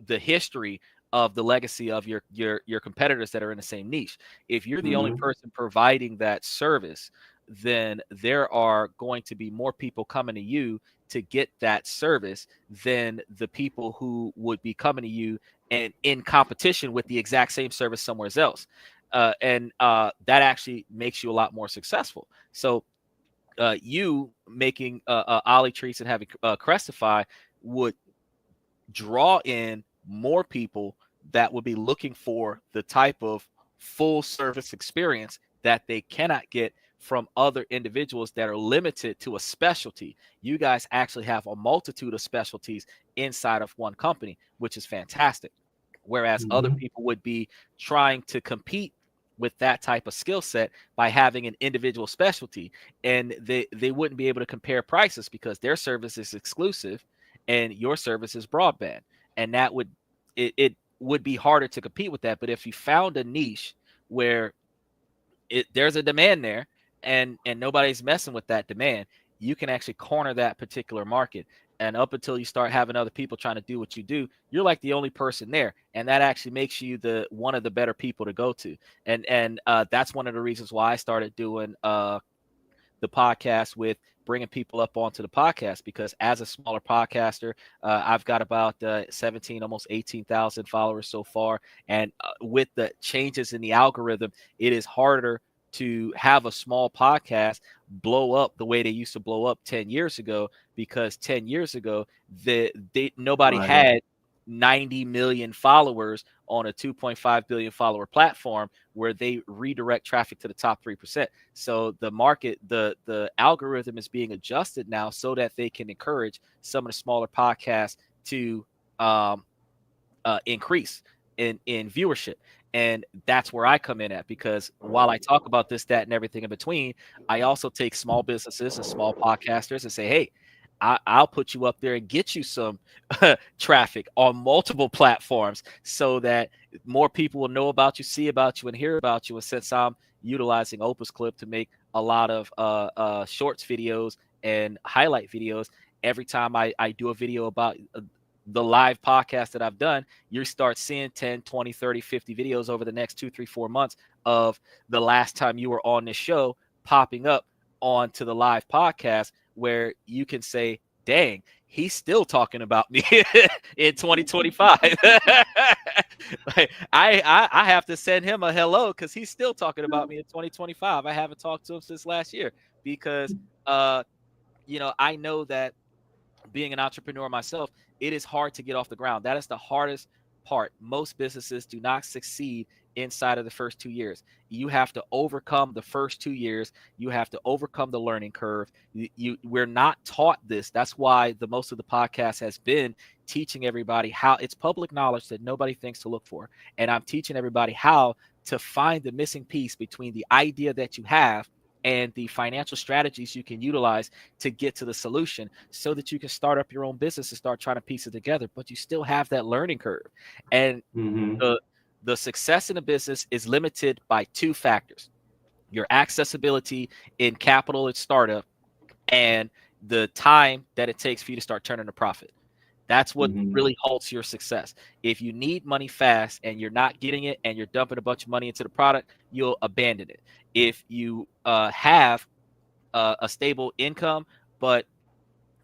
history of the legacy of your competitors that are in the same niche. If you're the only Hmm. person providing that service, then there are going to be more people coming to you to get that service than the people who would be coming to you and in competition with the exact same service somewhere else. And that actually makes you a lot more successful. So you making Ollie treats and having Crestify would draw in more people that would be looking for the type of full service experience that they cannot get from other individuals that are limited to a specialty. You guys actually have a multitude of specialties inside of one company, which is fantastic. Whereas other Hmm. people would be trying to compete with that type of skill set by having an individual specialty, and they wouldn't be able to compare prices because their service is exclusive and your service is broadband, and that would it would be harder to compete with that. But if you found a niche where there's a demand there, and nobody's messing with that demand, you can actually corner that particular market. And up until you start having other people trying to do what you do, you're like the only person there, and that actually makes you the one of the better people to go to. And that's one of the reasons why I started doing the podcast, with bringing people up onto the podcast, because as a smaller podcaster, I've got about 17, almost 18,000 followers so far. And with the changes in the algorithm, it is harder to have a small podcast blow up the way they used to blow up 10 years ago, because 10 years ago, nobody Right. had 90 million followers on a 2.5 billion follower platform where they redirect traffic to the top 3%. So the market, the algorithm is being adjusted now so that they can encourage some of the smaller podcasts to um, increase in viewership. And that's where I come in at, because while I talk about this, that, and everything in between, I also take small businesses and small podcasters and say, hey, I'll put you up there and get you some traffic on multiple platforms so that more people will know about you, see about you, and hear about you. And since I'm utilizing Opus Clip to make a lot of shorts videos and highlight videos, every time I do a video about the live podcast that I've done, you start seeing 10, 20, 30, 50 videos over the next 2, 3, 4 months of the last time you were on this show popping up onto the live podcast, where you can say, dang, he's still talking about me in 2025. Like, I have to send him a hello because he's still talking about me in 2025. I haven't talked to him since last year because uh I know that being an entrepreneur myself, it is hard to get off the ground. That is the hardest part. Most businesses do not succeed inside of the first 2 years. You have to overcome the first 2 years. You have to overcome the learning curve. We're not taught this. That's why the most of the podcast has been teaching everybody how it's public knowledge that nobody thinks to look for. And I'm teaching everybody how to find the missing piece between the idea that you have and the financial strategies you can utilize to get to the solution so that you can start up your own business and start trying to piece it together, but you still have that learning curve. And Mm-hmm. the success in a business is limited by two factors: your accessibility in capital at startup and the time that it takes for you to start turning a profit. That's what Mm-hmm. really halts your success. If you need money fast and you're not getting it and you're dumping a bunch of money into the product, you'll abandon it. If you have a stable income, but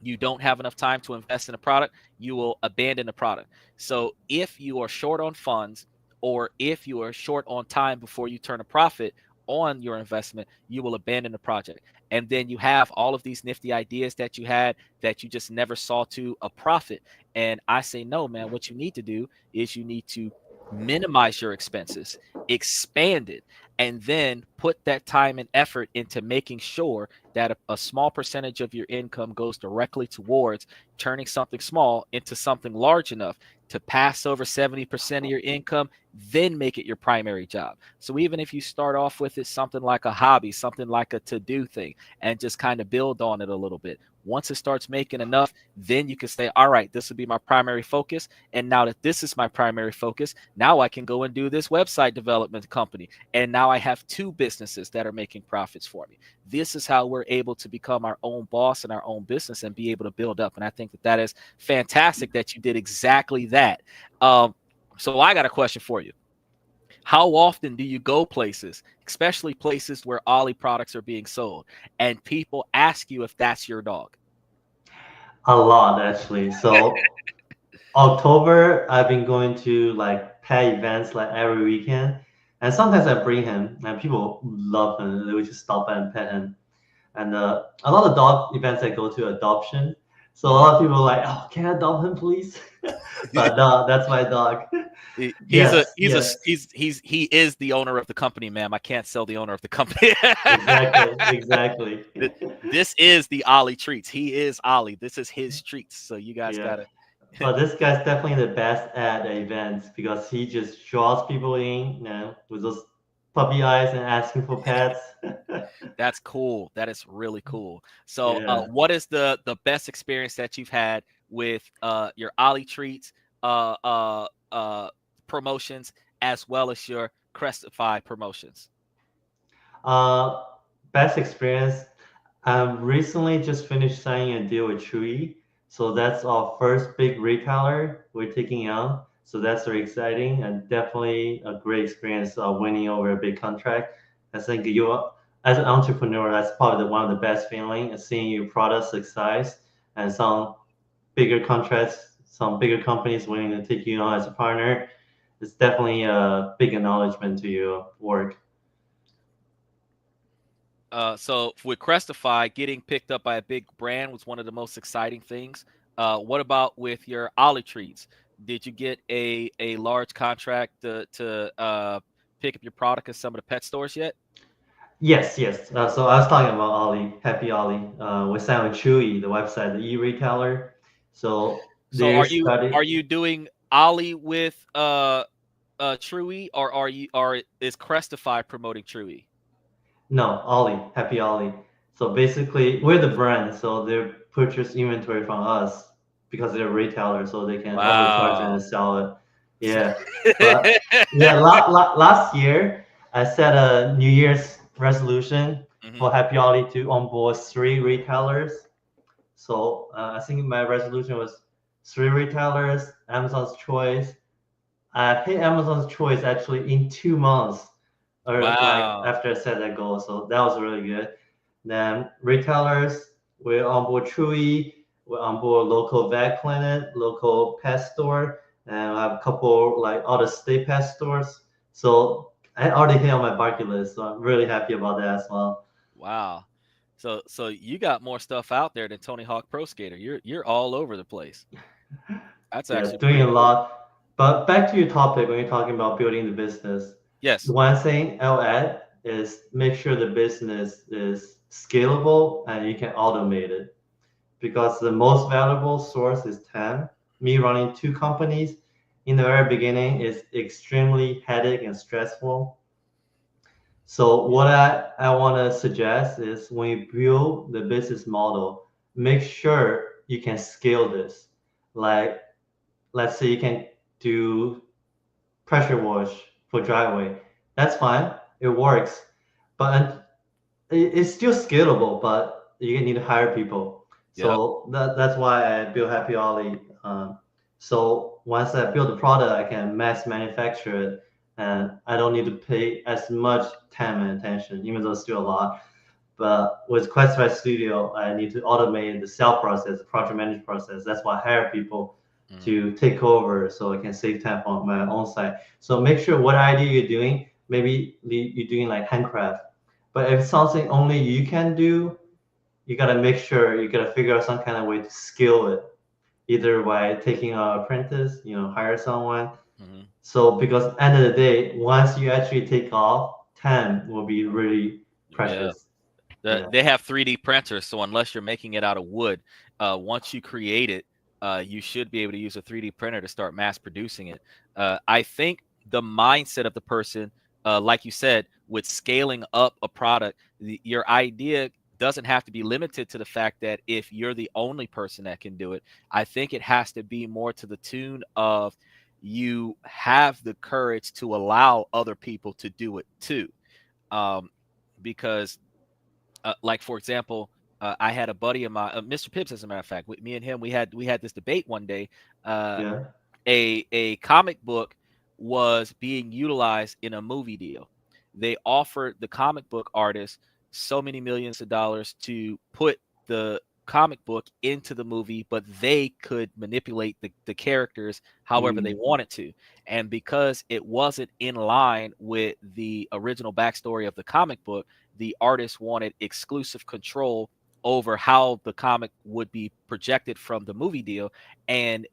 you don't have enough time to invest in a product, you will abandon the product. So if you are short on funds, or if you are short on time before you turn a profit on your investment, you will abandon the project. And then you have all of these nifty ideas that you had that you just never saw to a profit. And I say, no, man, what you need to do is you need to minimize your expenses, expand it, and then put that time and effort into making sure that a small percentage of your income goes directly towards turning something small into something large enough to pass over 70% of your income, then make it your primary job. So even if you start off with it something like a hobby, something like a to-do thing, and just kind of build on it a little bit, once it starts making enough, then you can say, all right, this will be my primary focus. And now that this is my primary focus, now I can go and do this website development company. And now I have two businesses that are making profits for me. This is how we're able to become our own boss and our own business and be able to build up. And I think that that is fantastic that you did exactly that. So I got a question for you. How often do you go places, especially places where Ollie products are being sold, and people ask you if that's your dog? A lot actually. So October, I've been going to like pet events like every weekend, and sometimes I bring him, and people love him. They would just stop by and pet him. And a lot of dog events I go to adoption. So a Mhm. lot of people are like, oh, can I adopt him, please? But no, that's my dog. Yes, yes, He is the owner of the company, ma'am. I can't sell the owner of the company. exactly, exactly. This is the Ollie treats. He is Ollie. This is his treats. So you guys Yeah. gotta. But this guy's definitely the best at events because he just draws people in, with those puppy eyes and asking for pets. That's cool. That is really cool. So, Yeah. what is the best experience that you've had with your Ollie treats uh, uh, uh, promotions as well as your Crestify promotions? Uh, Best experience. Recently just finished signing a deal with Chewy. So that's our first big retailer we're taking out. So that's very exciting and definitely a great experience winning over a big contract. I think as an entrepreneur, that's probably one of the best feeling seeing your product success and some bigger contracts, some bigger companies willing to take you on as a partner. It's definitely a big acknowledgement to your work. So with Crestify, getting picked up by a big brand was one of the most exciting things. What about with your Ollie treats? Did you get a large contract to pick up your product in some of the pet stores yet? Yes, yes. So I was talking about Ollie, Happy Ollie. We signed with Chewy, the website, the e-retailer. So So they're studying. are you doing Ollie with Truey, or is Crestify promoting Truey? No, Ollie, Happy Ollie. So basically, we're the brand, so they purchase inventory from us because they're retailers, so they can overcharge and Wow. sell it. Yeah, but yeah, last year I set a New Year's resolution Hmm. for Happy Ollie to onboard three retailers. So I think my resolution was three retailers, Amazon's Choice. I hit Amazon's Choice actually in 2 months, or like Wow. after I set that goal. So that was really good. Then retailers we're on board Chewy, we're on board local vet clinic, local pet store, and I have a couple like other state pet stores. So I already hit on my bucket list, so I'm really happy about that as well. Wow. So you got more stuff out there than Tony Hawk Pro Skater. You're all over the place. That's Yeah, actually doing pretty a cool. lot. But back to your topic when you're talking about building the business, Yes. one thing I'll add is make sure the business is scalable and you can automate it because the most valuable source is time. Me running two companies in the very beginning is extremely headache and stressful. So Yeah. what I want to suggest is when you build the business model, make sure you can scale this. Like let's say you can do pressure wash for driveway. That's fine. It works. But it's still scalable, but you need to hire people. Yep. So that's why I built Happy Ollie. So once I build the product, I can mass manufacture it, and I don't need to pay as much time and attention, even though it's still a lot. But with Crestify Studio, I need to automate the sale process, the project management process. That's why I hire people Hmm. to take over so I can save time on my own side. So make sure what idea you're doing, maybe you're doing like handcraft. But if it's something only you can do, you gotta make sure you gotta figure out some kind of way to scale it, either by taking an apprentice, hire someone. Hmm. So because at the end of the day, once you actually take off, time will be really Yeah. precious. Yeah. They have 3D printers, so unless you're making it out of wood, once you create it, you should be able to use a 3D printer to start mass producing it. I think the mindset of the person, like you said, with scaling up a product, your idea doesn't have to be limited to the fact that if you're the only person that can do it. I think it has to be more to the tune of you have the courage to allow other people to do it too. Um, because like for example, I had a buddy of mine, Mr. Pips, as a matter of fact. Me and him, we had this debate one day. Uh, Yeah. a comic book was being utilized in a movie deal. They offered the comic book artist so many millions of dollars to put the comic book into the movie, but they could manipulate the characters however they Mm, wanted to. And because it wasn't in line with the original backstory of the comic book, the artist wanted exclusive control over how the comic would be projected from the movie deal. And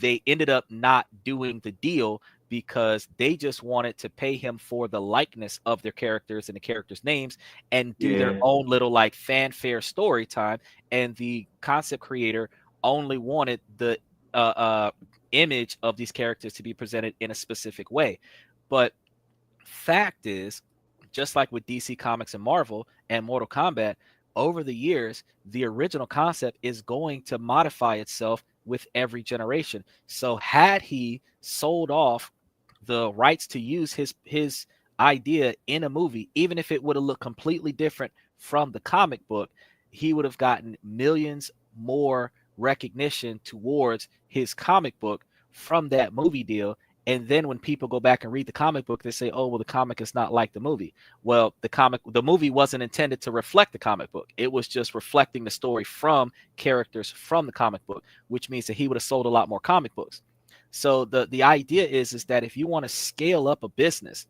they ended up not doing the deal because they just wanted to pay him for the likeness of their characters and the characters' names and do their yeah. own little like fanfare story time. And the concept creator only wanted the uh, uh, image of these characters to be presented in a specific way. But fact is, just like with DC Comics and Marvel and Mortal Kombat, over the years, the original concept is going to modify itself with every generation. So had he sold off the rights to use his idea in a movie, even if it would have looked completely different from the comic book, he would have gotten millions more recognition towards his comic book from that movie deal. And then when people go back and read the comic book, they say, "Oh, well, the comic is not like the movie." Well, the movie wasn't intended to reflect the comic book. It was just reflecting the story from characters from the comic book, which means that he would have sold a lot more comic books. So the idea is that if you want to scale up a business,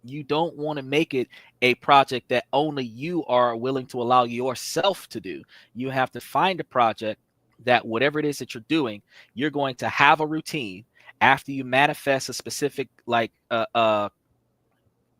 you don't want to make it a project that only you are willing to allow yourself to do. You have to find a project that whatever it is that you're doing, you're going to have a routine after you manifest a specific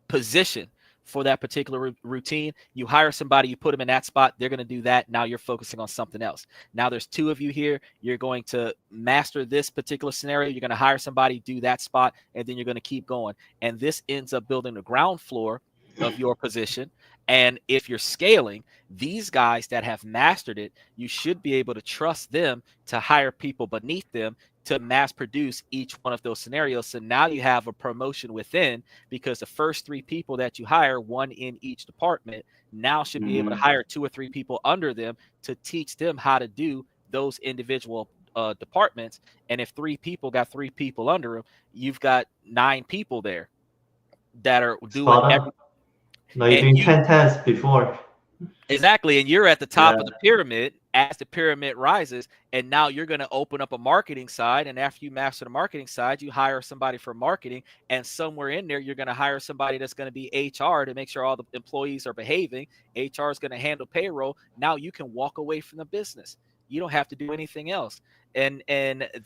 position for that particular routine. You hire somebody, you put them in that spot, they're going to do that. Now you're focusing on something else. Now there's two of you here. You're going to master this particular scenario. You're going to hire somebody, do that spot, and then you're going to keep going. And this ends up building the ground floor of your position. And if you're scaling, these guys that have mastered it, you should be able to trust them to hire people beneath them to mass produce each one of those scenarios. So now you have a promotion within, because the first three people that you hire, one in each department, now should be able to Hmm. hire two or three people under them to teach them how to do those individual departments. And if three people got three people under them, you've got nine people there that are doing Spot on. every. No, you're And doing you 10 times before. Exactly. And you're at the Yeah, top of the pyramid as the pyramid rises. And now you're going to open up a marketing side. And after you master the marketing side, you hire somebody for marketing. And somewhere in there, you're going to hire somebody that's going to be HR to make sure all the employees are behaving. HR is going to handle payroll. Now you can walk away from the business. You don't have to do anything else. And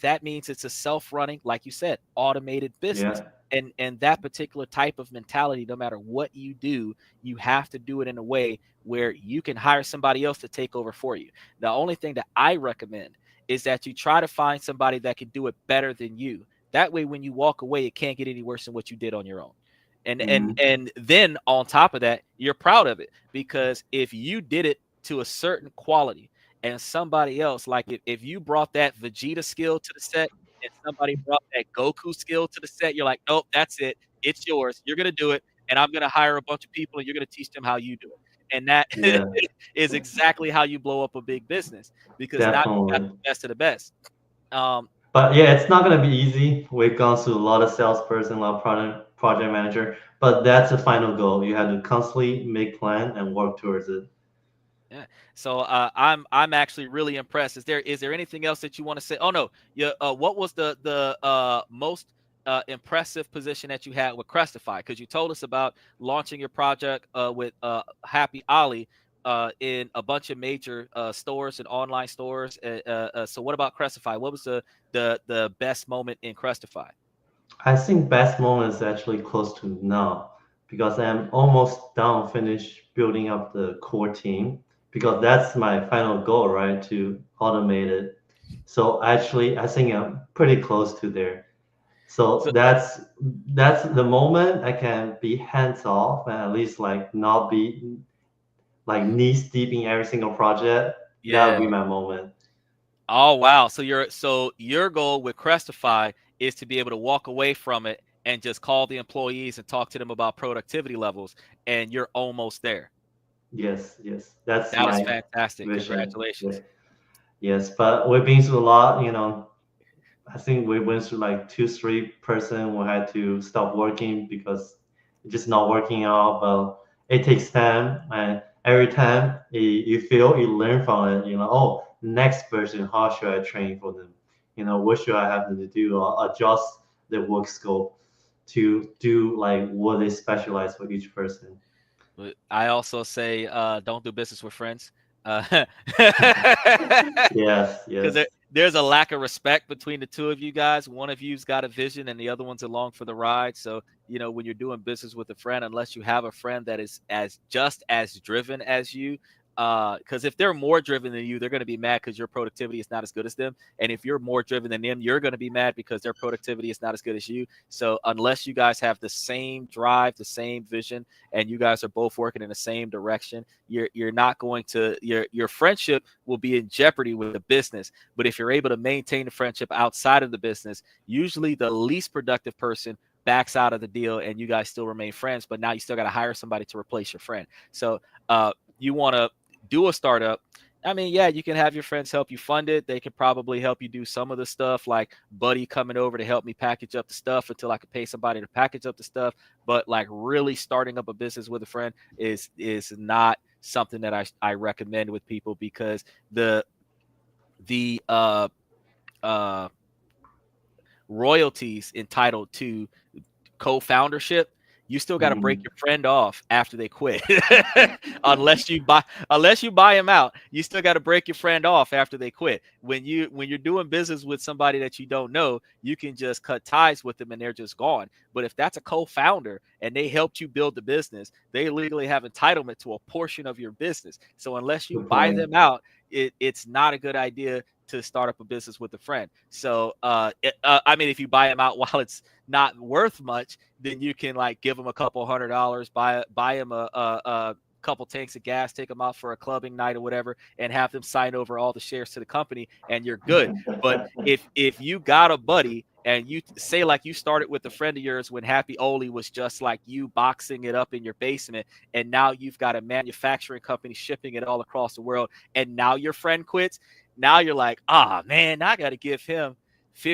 that means it's a self-running, like you said, automated business. yeah. And that particular type of mentality, no matter what you do, you have to do it in a way where you can hire somebody else to take over for you. The only thing that I recommend is that you try to find somebody that can do it better than you. That way, when you walk away, it can't get any worse than what you did on your own. And and Hmm. and then on top of that, you're proud of it, because if you did it to a certain quality and somebody else, like if you brought that Vegeta skill to the set and somebody brought that Goku skill to the set, you're like, nope, that's it. It's yours. You're gonna do it, and I'm gonna hire a bunch of people, and you're gonna teach them how you do it. And that Yeah, is exactly how you blow up a big business, because now you got definitely. the best of the best. Um, But yeah, it's not gonna be easy. We've gone through a lot of salesperson, a lot of project manager, but that's the final goal. You have to constantly make plan and work towards it. Yeah. So I'm actually really impressed. Is there anything else that you want to say? Oh no. Yeah. What was the most impressive position that you had with Crestify? Because you told us about launching your project with Happy Ollie in a bunch of major stores and online stores. So what about Crestify? What was the best moment in Crestify? I think best moment is actually close to now because I'm almost done, finished building up the core team because that's my final goal, right? To automate it. So actually, I think I'm pretty close to there. So So that's the moment I can be hands off and at least like not be like knees deep in every single project. That would yeah. be my moment. Oh wow. So your goal with Crestify is to be able to walk away from it and just call the employees and talk to them about productivity levels, and you're almost there. Yes, yes, that's That was my fantastic. vision. Yeah. Congratulations. Yes, but we've been through a lot, you know. I think we went through like two, 3 person. We had to stop working because it's just not working out. But it takes time, and every time you feel, you learn from it. You know, oh, next person, how should I train for them? You know, what should I have them to do or adjust the work scope to do like what they specialize for each person. But I also say don't do business with friends. Yes, Because yes, there's a lack of respect between the two of you guys. One of you's got a vision and the other one's along for the ride. So, when you're doing business with a friend, unless you have a friend that is as just as driven as you, because if they're more driven than you, they're going to be mad because your productivity is not as good as them. And if you're more driven than them, you're going to be mad because their productivity is not as good as you. So, unless you guys have the same drive, the same vision, and you guys are both working in the same direction, you're not going to your friendship will be in jeopardy with the business. But if you're able to maintain the friendship outside of the business, usually the least productive person backs out of the deal and you guys still remain friends, but now you still got to hire somebody to replace your friend. So you want to do a startup. I mean, yeah, you can have your friends help you fund it. They could probably help you do some of the stuff, like Buddy coming over to help me package up the stuff until I could pay somebody to package up the stuff. But like really starting up a business with a friend is not something that I recommend with people, because the uh royalties entitled to co-foundership, you still got to break mhm, your friend off after they quit. unless you buy them out, you still got to break your friend off after they quit. When you're doing business with somebody that you don't know, you can just cut ties with them and they're just gone. But if that's a co-founder and they helped you build the business, they legally have entitlement to a portion of your business. So unless you good buy point. them out, it's not a good idea to start up a business with a friend. So I mean, if you buy them out while it's not worth much, then you can like give them a couple $100, buy them a couple tanks of gas, take them out for a clubbing night or whatever, and have them sign over all the shares to the company, and you're good. But if you got a buddy and you say, like, you started with a friend of yours when Happy Oli was just like you boxing it up in your basement, and now you've got a manufacturing company shipping it all across the world, and now your friend quits, now you're like, ah, man, I got to give him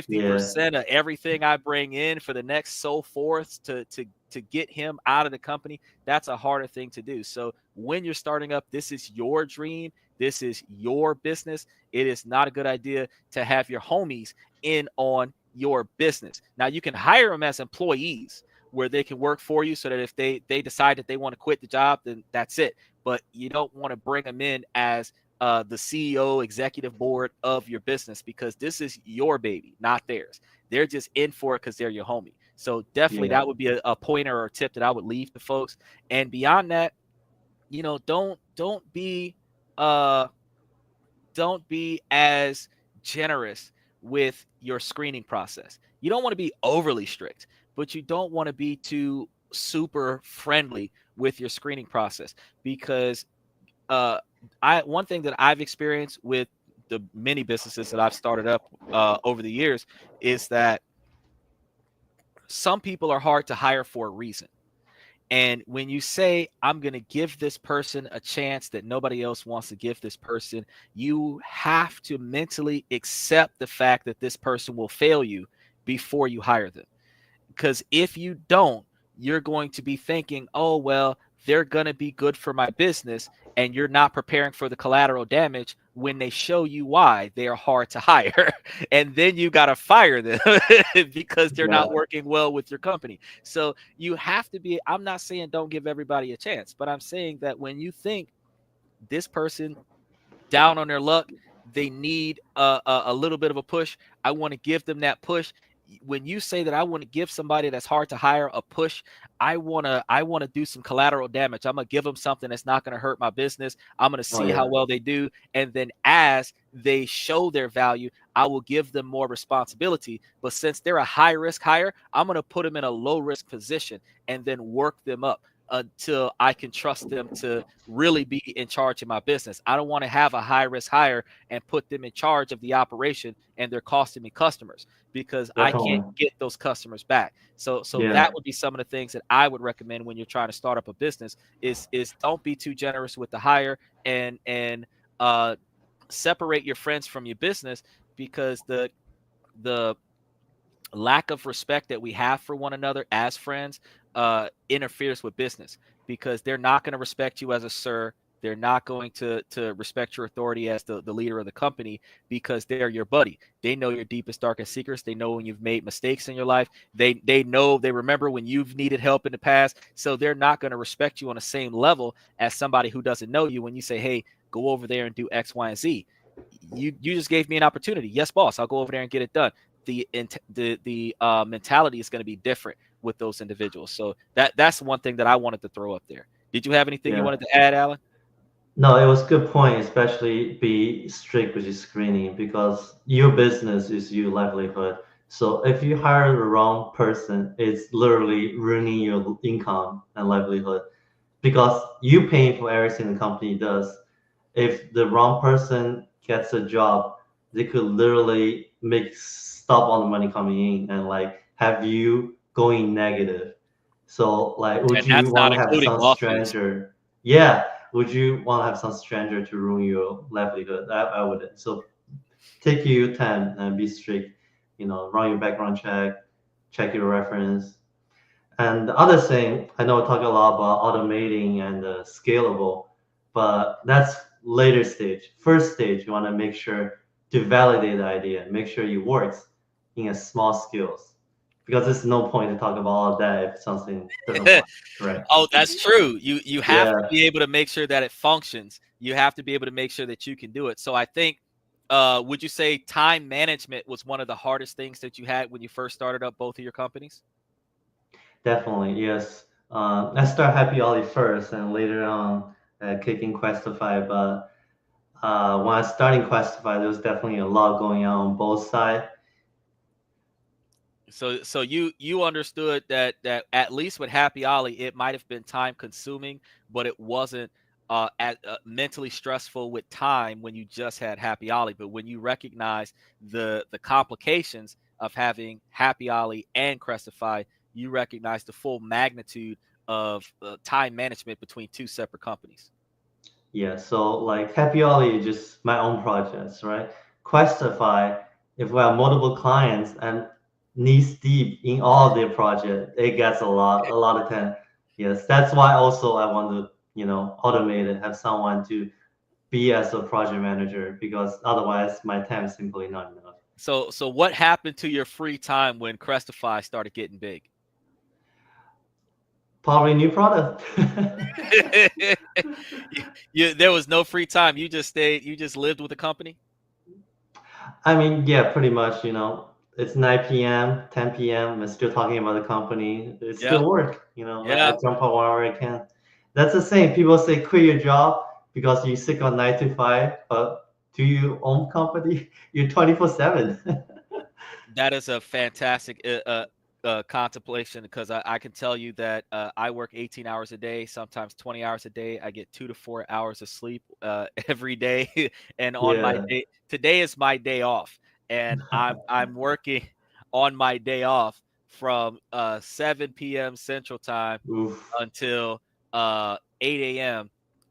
Yeah, 50% of everything I bring in for the next so forth to to get him out of the company, that's a harder thing to do. So when you're starting up, this is your dream, this is your business. It is not a good idea to have your homies in on your business. Now you can hire them as employees where they can work for you, so that if they decide that they want to quit the job, then that's it. But you don't want to bring them in as the CEO, executive board of your business, because this is your baby, not theirs. They're just in for it because they're your homie. So definitely Yeah. that would be a pointer or a tip that I would leave to folks. And beyond that, uh don't be as generous with your screening process. You don't want to be overly strict, but you don't want to be too super friendly with your screening process, because uh, I one thing that I've experienced with the many businesses that I've started up over the years is that some people are hard to hire for a reason. And when you say, I'm going to give this person a chance that nobody else wants to give this person, you have to mentally accept the fact that this person will fail you before you hire them. Because if you don't, you're going to be thinking, oh, well, they're going to be good for my business. And you're not preparing for the collateral damage when they show you why they are hard to hire. And then you got to fire them because they're Yeah. not working well with your company. So you have to be, I'm not saying don't give everybody a chance, but I'm saying that when you think this person down on their luck, they need a little bit of a push, I want to give them that push. When you say that I want to give somebody that's hard to hire a push, I want to do some collateral damage. I'm gonna give them something that's not gonna hurt my business. I'm gonna Oh see how yeah. well they do, and then as they show their value, I will give them more responsibility. But since they're a high risk hire, I'm gonna put them in a low risk position and then work them up until I can trust them to really be in charge of my business. I don't want to have a high risk hire and put them in charge of the operation and they're costing me customers because I can't Definitely. get those customers back. So Yeah. that would be some of the things that I would recommend when you're trying to start up a business is don't be too generous with the hire, and uh separate your friends from your business, because the lack of respect that we have for one another as friends interferes with business, because they're not going to respect you as a sir. They're not going to respect your authority as the leader of the company, because they're your buddy. They know your deepest, darkest secrets. They know when you've made mistakes in your life. They know, they remember when you've needed help in the past. So they're not going to respect you on the same level as somebody who doesn't know you when you say, hey, go over there and do X, Y, and Z. You just gave me an opportunity. Yes, boss, I'll go over there and get it done. The mentality is going to be different with those individuals. So that's one thing that I wanted to throw up there. Did you have anything you Yeah. wanted to add, Alan? No, it was a good point, especially be strict with your screening because your business is your livelihood. So if you hire the wrong person, it's literally ruining your income and livelihood because you paying for everything the company does. If the wrong person gets a job, they could literally make stop all the money coming in and like have you going negative. So like, would And you that's not want to have including some lawsuits. stranger? Yeah, would you want to have some stranger to ruin your livelihood? I wouldn't. So take your time and be strict. Run your background check, check your reference, and the other thing, I know we talk a lot about automating and scalable, but that's later stage. First stage, you want to make sure to validate the idea, make sure it works in a small scales, because there's no point to talk about all of that if something doesn't work. Right? Oh, that's true. You have to Yeah, be able to make sure that it functions. You have to be able to make sure that you can do it. So I think, would you say time management was one of the hardest things that you had when you first started up both of your companies? definitely. Yes. I start Happy Ollie first, and later on kicking Questify. But when I started Questify, there was definitely a lot going on both sides. So you understood that at least with Happy Ollie, it might have been time consuming, but it wasn't mentally stressful with time when you just had Happy Ollie. But when you recognize the complications of having Happy Ollie and Crestify, you recognize the full magnitude of time management between two separate companies. Yeah, so like Happy Ollie is just my own projects, right? Questify, if we have multiple clients, and knees deep in all their project. It gets a lot of time. Yes, that's why also I want to, automate it, have someone to be as a project manager because otherwise my time is simply not enough. So what happened to your free time when Crestify started getting big? Probably new product. There was no free time. You just stayed. You just lived with the company. I mean, yeah, pretty much, it's 9 p.m., 10 p.m. I'm still talking about the company. It's Yep. still work. I Yep. jump out whenever I can. That's the same. People say quit your job because you're sick on 9 to 5, but do you own company? You're 24/7. That is a fantastic contemplation because I can tell you that I work 18 hours a day, sometimes 20 hours a day. I get 2 to 4 hours of sleep every day, and on my Yeah. day today is my day off, and I'm working on my day off from 7 p.m. Central Time Oof. until 8 a.m.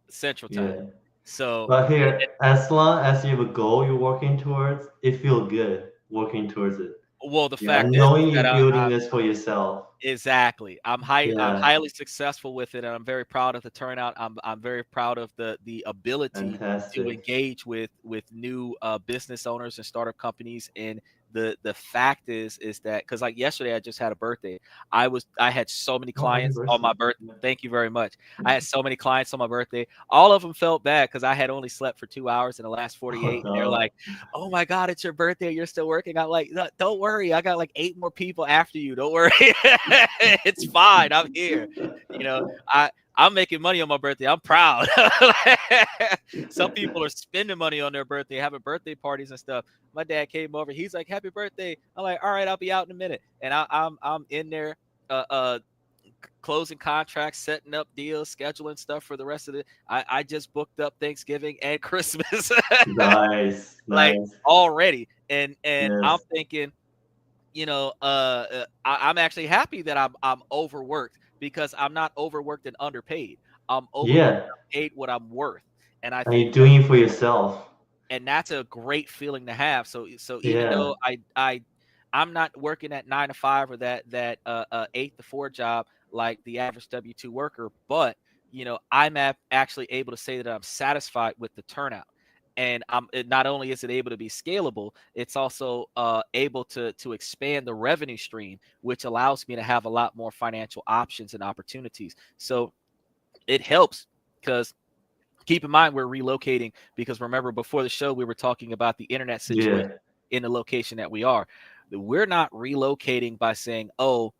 Central Time. Yeah. So But here, as long as you have a goal you're working towards, it feels good working towards it. well, the Yeah, fact and is knowing that you're building this for yourself. exactly. I'm Yeah, highly successful with it, and I'm very proud of the turnout. I'm very proud of the ability to fantastic. engage with new business owners and startup companies. And the fact is that because like yesterday I just had a birthday. I had so many Oh, happy clients on my birthday. birthday. Thank you very much. I had so many clients on my birthday. All of them felt bad because I had only slept for 2 hours in the last Oh 48. And they're no. like, "Oh my God, it's your birthday. You're still working." I'm like, "No, don't worry. I got like 8 more people after you. Don't worry. It's fine. I'm here. You know, I'm making money on my birthday. I'm proud." Some people are spending money on their birthday, having birthday parties and stuff. My dad came over. He's like, "Happy birthday." I'm like, "All right, I'll be out in a minute." And I'm in there uh closing contracts, setting up deals, scheduling stuff for the rest of it. I just booked up Thanksgiving and Christmas Nice, like nice. already. And I'm Yes. thinking, I'm actually happy that I'm overworked because I'm not overworked and underpaid. I'm overworked Yeah, and paid what I'm worth. And I and think you're doing it for yourself. that's a great feeling to have. So even Yeah. though I'm not working at 9 to 5 or that 8 to 4 job like the average W-2 worker, but I'm actually able to say that I'm satisfied with the turnout. And not only is it able to be scalable, it's also able to expand the revenue stream, which allows me to have a lot more financial options and opportunities. So it helps because keep in mind we're relocating because remember before the show we were talking about the internet situation Yeah. in the location that we are. We're not relocating by saying, oh,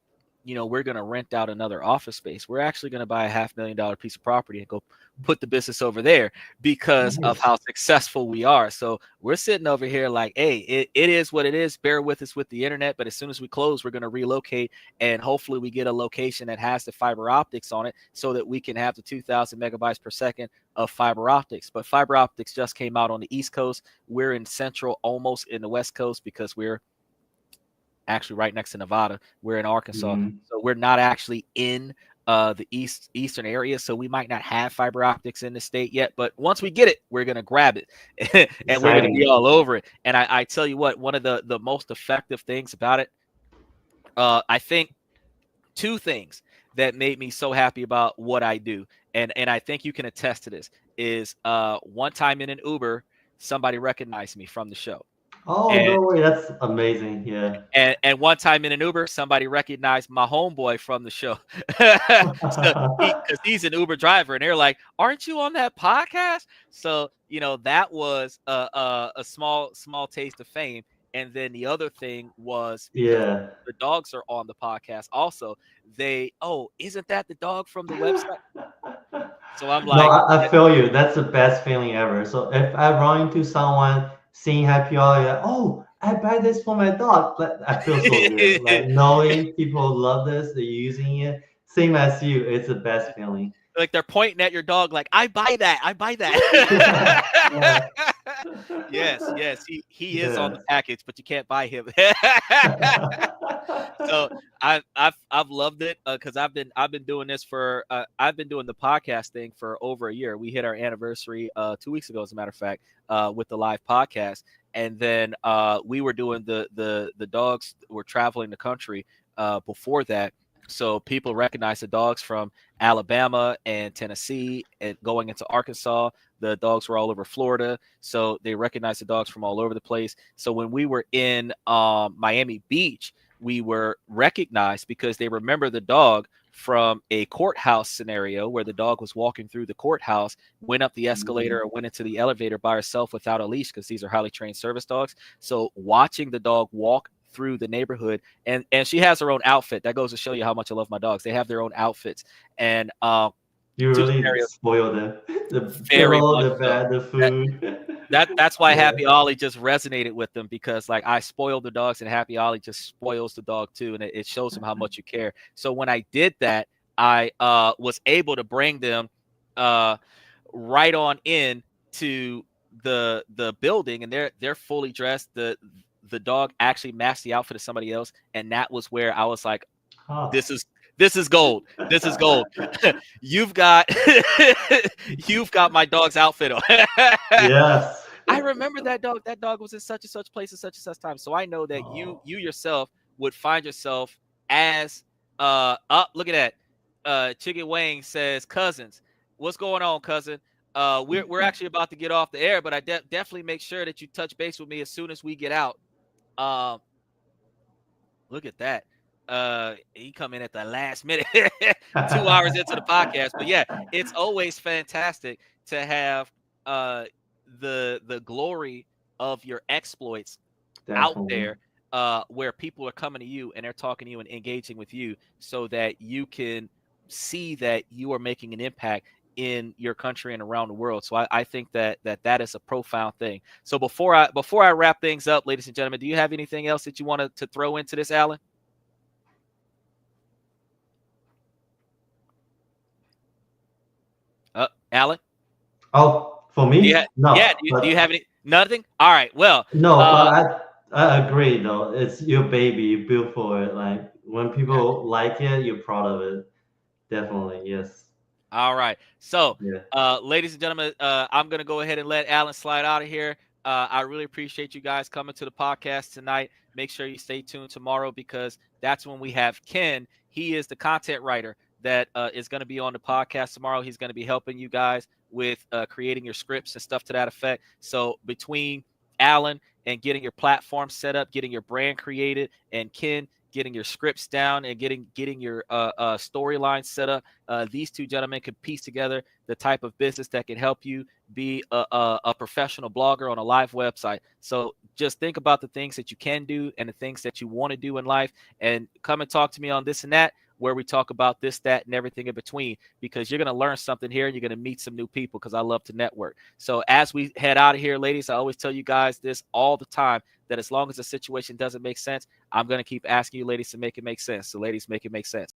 we're going to rent out another office space. We're actually going to buy a $500,000 piece of property and go put the business over there because of Nice. how successful we are. So we're sitting over here like, hey, it is what it is. Bear with us with the internet. But as soon as we close, we're going to relocate and hopefully we get a location that has the fiber optics on it so that we can have the 2,000 megabytes per second of fiber optics. But fiber optics just came out on the East Coast. We're in Central, almost in the West Coast because we're actually right next to Nevada. We're in Arkansas, Hmm. so we're not actually in the eastern area. So we might not have fiber optics in the state yet, but once we get it, we're gonna grab it, and we're gonna be Exciting. all over it. And I tell you what, one of the most effective things about it, I think two things that made me so happy about what I do, and I think you can attest to this, is one time in an Uber, somebody recognized me from the show. Oh, And no way. That's amazing. Yeah. and one time in an Uber, somebody recognized my homeboy from the show. So because he's an Uber driver, and they're like, "Aren't you on that podcast?" So that was a small taste of fame. And then the other thing was because Yeah. the dogs are on the podcast. Also, isn't that the dog from the website? So I'm No, like, I feel you. That's the best feeling ever. So if I run into someone seeing happy hour, like, oh, I buy this for my dog. But I feel so good. Like knowing people love this, they're using it. Same as you. It's the best feeling. like they're pointing at your dog, like I buy that, I buy Yeah. that. Yeah. Yes, he is on the Yes. package, but you can't buy him. So I've loved it because I've been doing this for I've been doing the podcast thing for over a year. We hit our anniversary 2 weeks ago, as a matter of fact, with the live podcast, and then we were doing the dogs were traveling the country before that. So people recognize the dogs from Alabama and Tennessee and going into Arkansas. The dogs were all over Florida, so they recognize the dogs from all over the place. So when we were in Miami Beach, we were recognized because they remember the dog from a courthouse scenario where the dog was walking through the courthouse, went up the escalator, or went into the elevator by herself without a leash, because these are highly trained service dogs. So watching the dog walk through the neighborhood, and she has her own outfit. That goes to show you how much I love my dogs. They have their own outfits, and You two really scenarios. spoil them. The Very pillow, much the so. bed, the That, food. that's why Yeah. Happy Ollie just resonated with them, because like I spoil the dogs and Happy Ollie just spoils the dog too, and it shows him how much you care. So when I did that, I was able to bring them uh, right on in to the building, and they're fully dressed. The dog actually matched the outfit of somebody else, and that was where I was like, Oh. this is this is gold. This is gold. You've got you've got my dog's outfit on. Yes. I remember that dog. That dog was in such and such place at such and such time. So I know that you Oh. yourself would find yourself as up. Look at that. Chiggy Wang says, cousins, what's going on, cousin? We're actually about to get off the air, but I definitely make sure that you touch base with me as soon as we get out. Um, Look at that. He come in at the last minute, 2 hours into the podcast. But yeah, it's always fantastic to have the glory of your exploits out Definitely. there, where people are coming to you and they're talking to you and engaging with you, so that you can see that you are making an impact in your country and around the world. So I think that is a profound thing. So before I wrap things up, ladies and gentlemen, do you have anything else that you want to throw into this, Alan? Alan, Oh, for do you me? have yeah? No, Do you but have any nothing? All right. Well, no, uh, but I agree though. It's your baby, you built for it. Like when people like it, you're proud of it. Definitely, yes. all right. So, Yeah. ladies and gentlemen, I'm going to go ahead and let Alan slide out of here. I really appreciate you guys coming to the podcast tonight. Make sure you stay tuned tomorrow, because that's when we have Ken. He is the content writer that is going to be on the podcast tomorrow. He's going to be helping you guys with creating your scripts and stuff to that effect. So, between Alan and getting your platform set up, getting your brand created, and Ken getting your scripts down and getting your storyline set up, these two gentlemen could piece together the type of business that can help you be a professional blogger on a live website. So just think about the things that you can do and the things that you want to do in life, and come and talk to me on This and That, where we talk about this, that, and everything in between, because you're going to learn something here and you're going to meet some new people, because I love to network. So as we head out of here, ladies, I always tell you guys this all the time, that as long as the situation doesn't make sense, I'm going to keep asking you ladies to make it make sense. So ladies, make it make sense.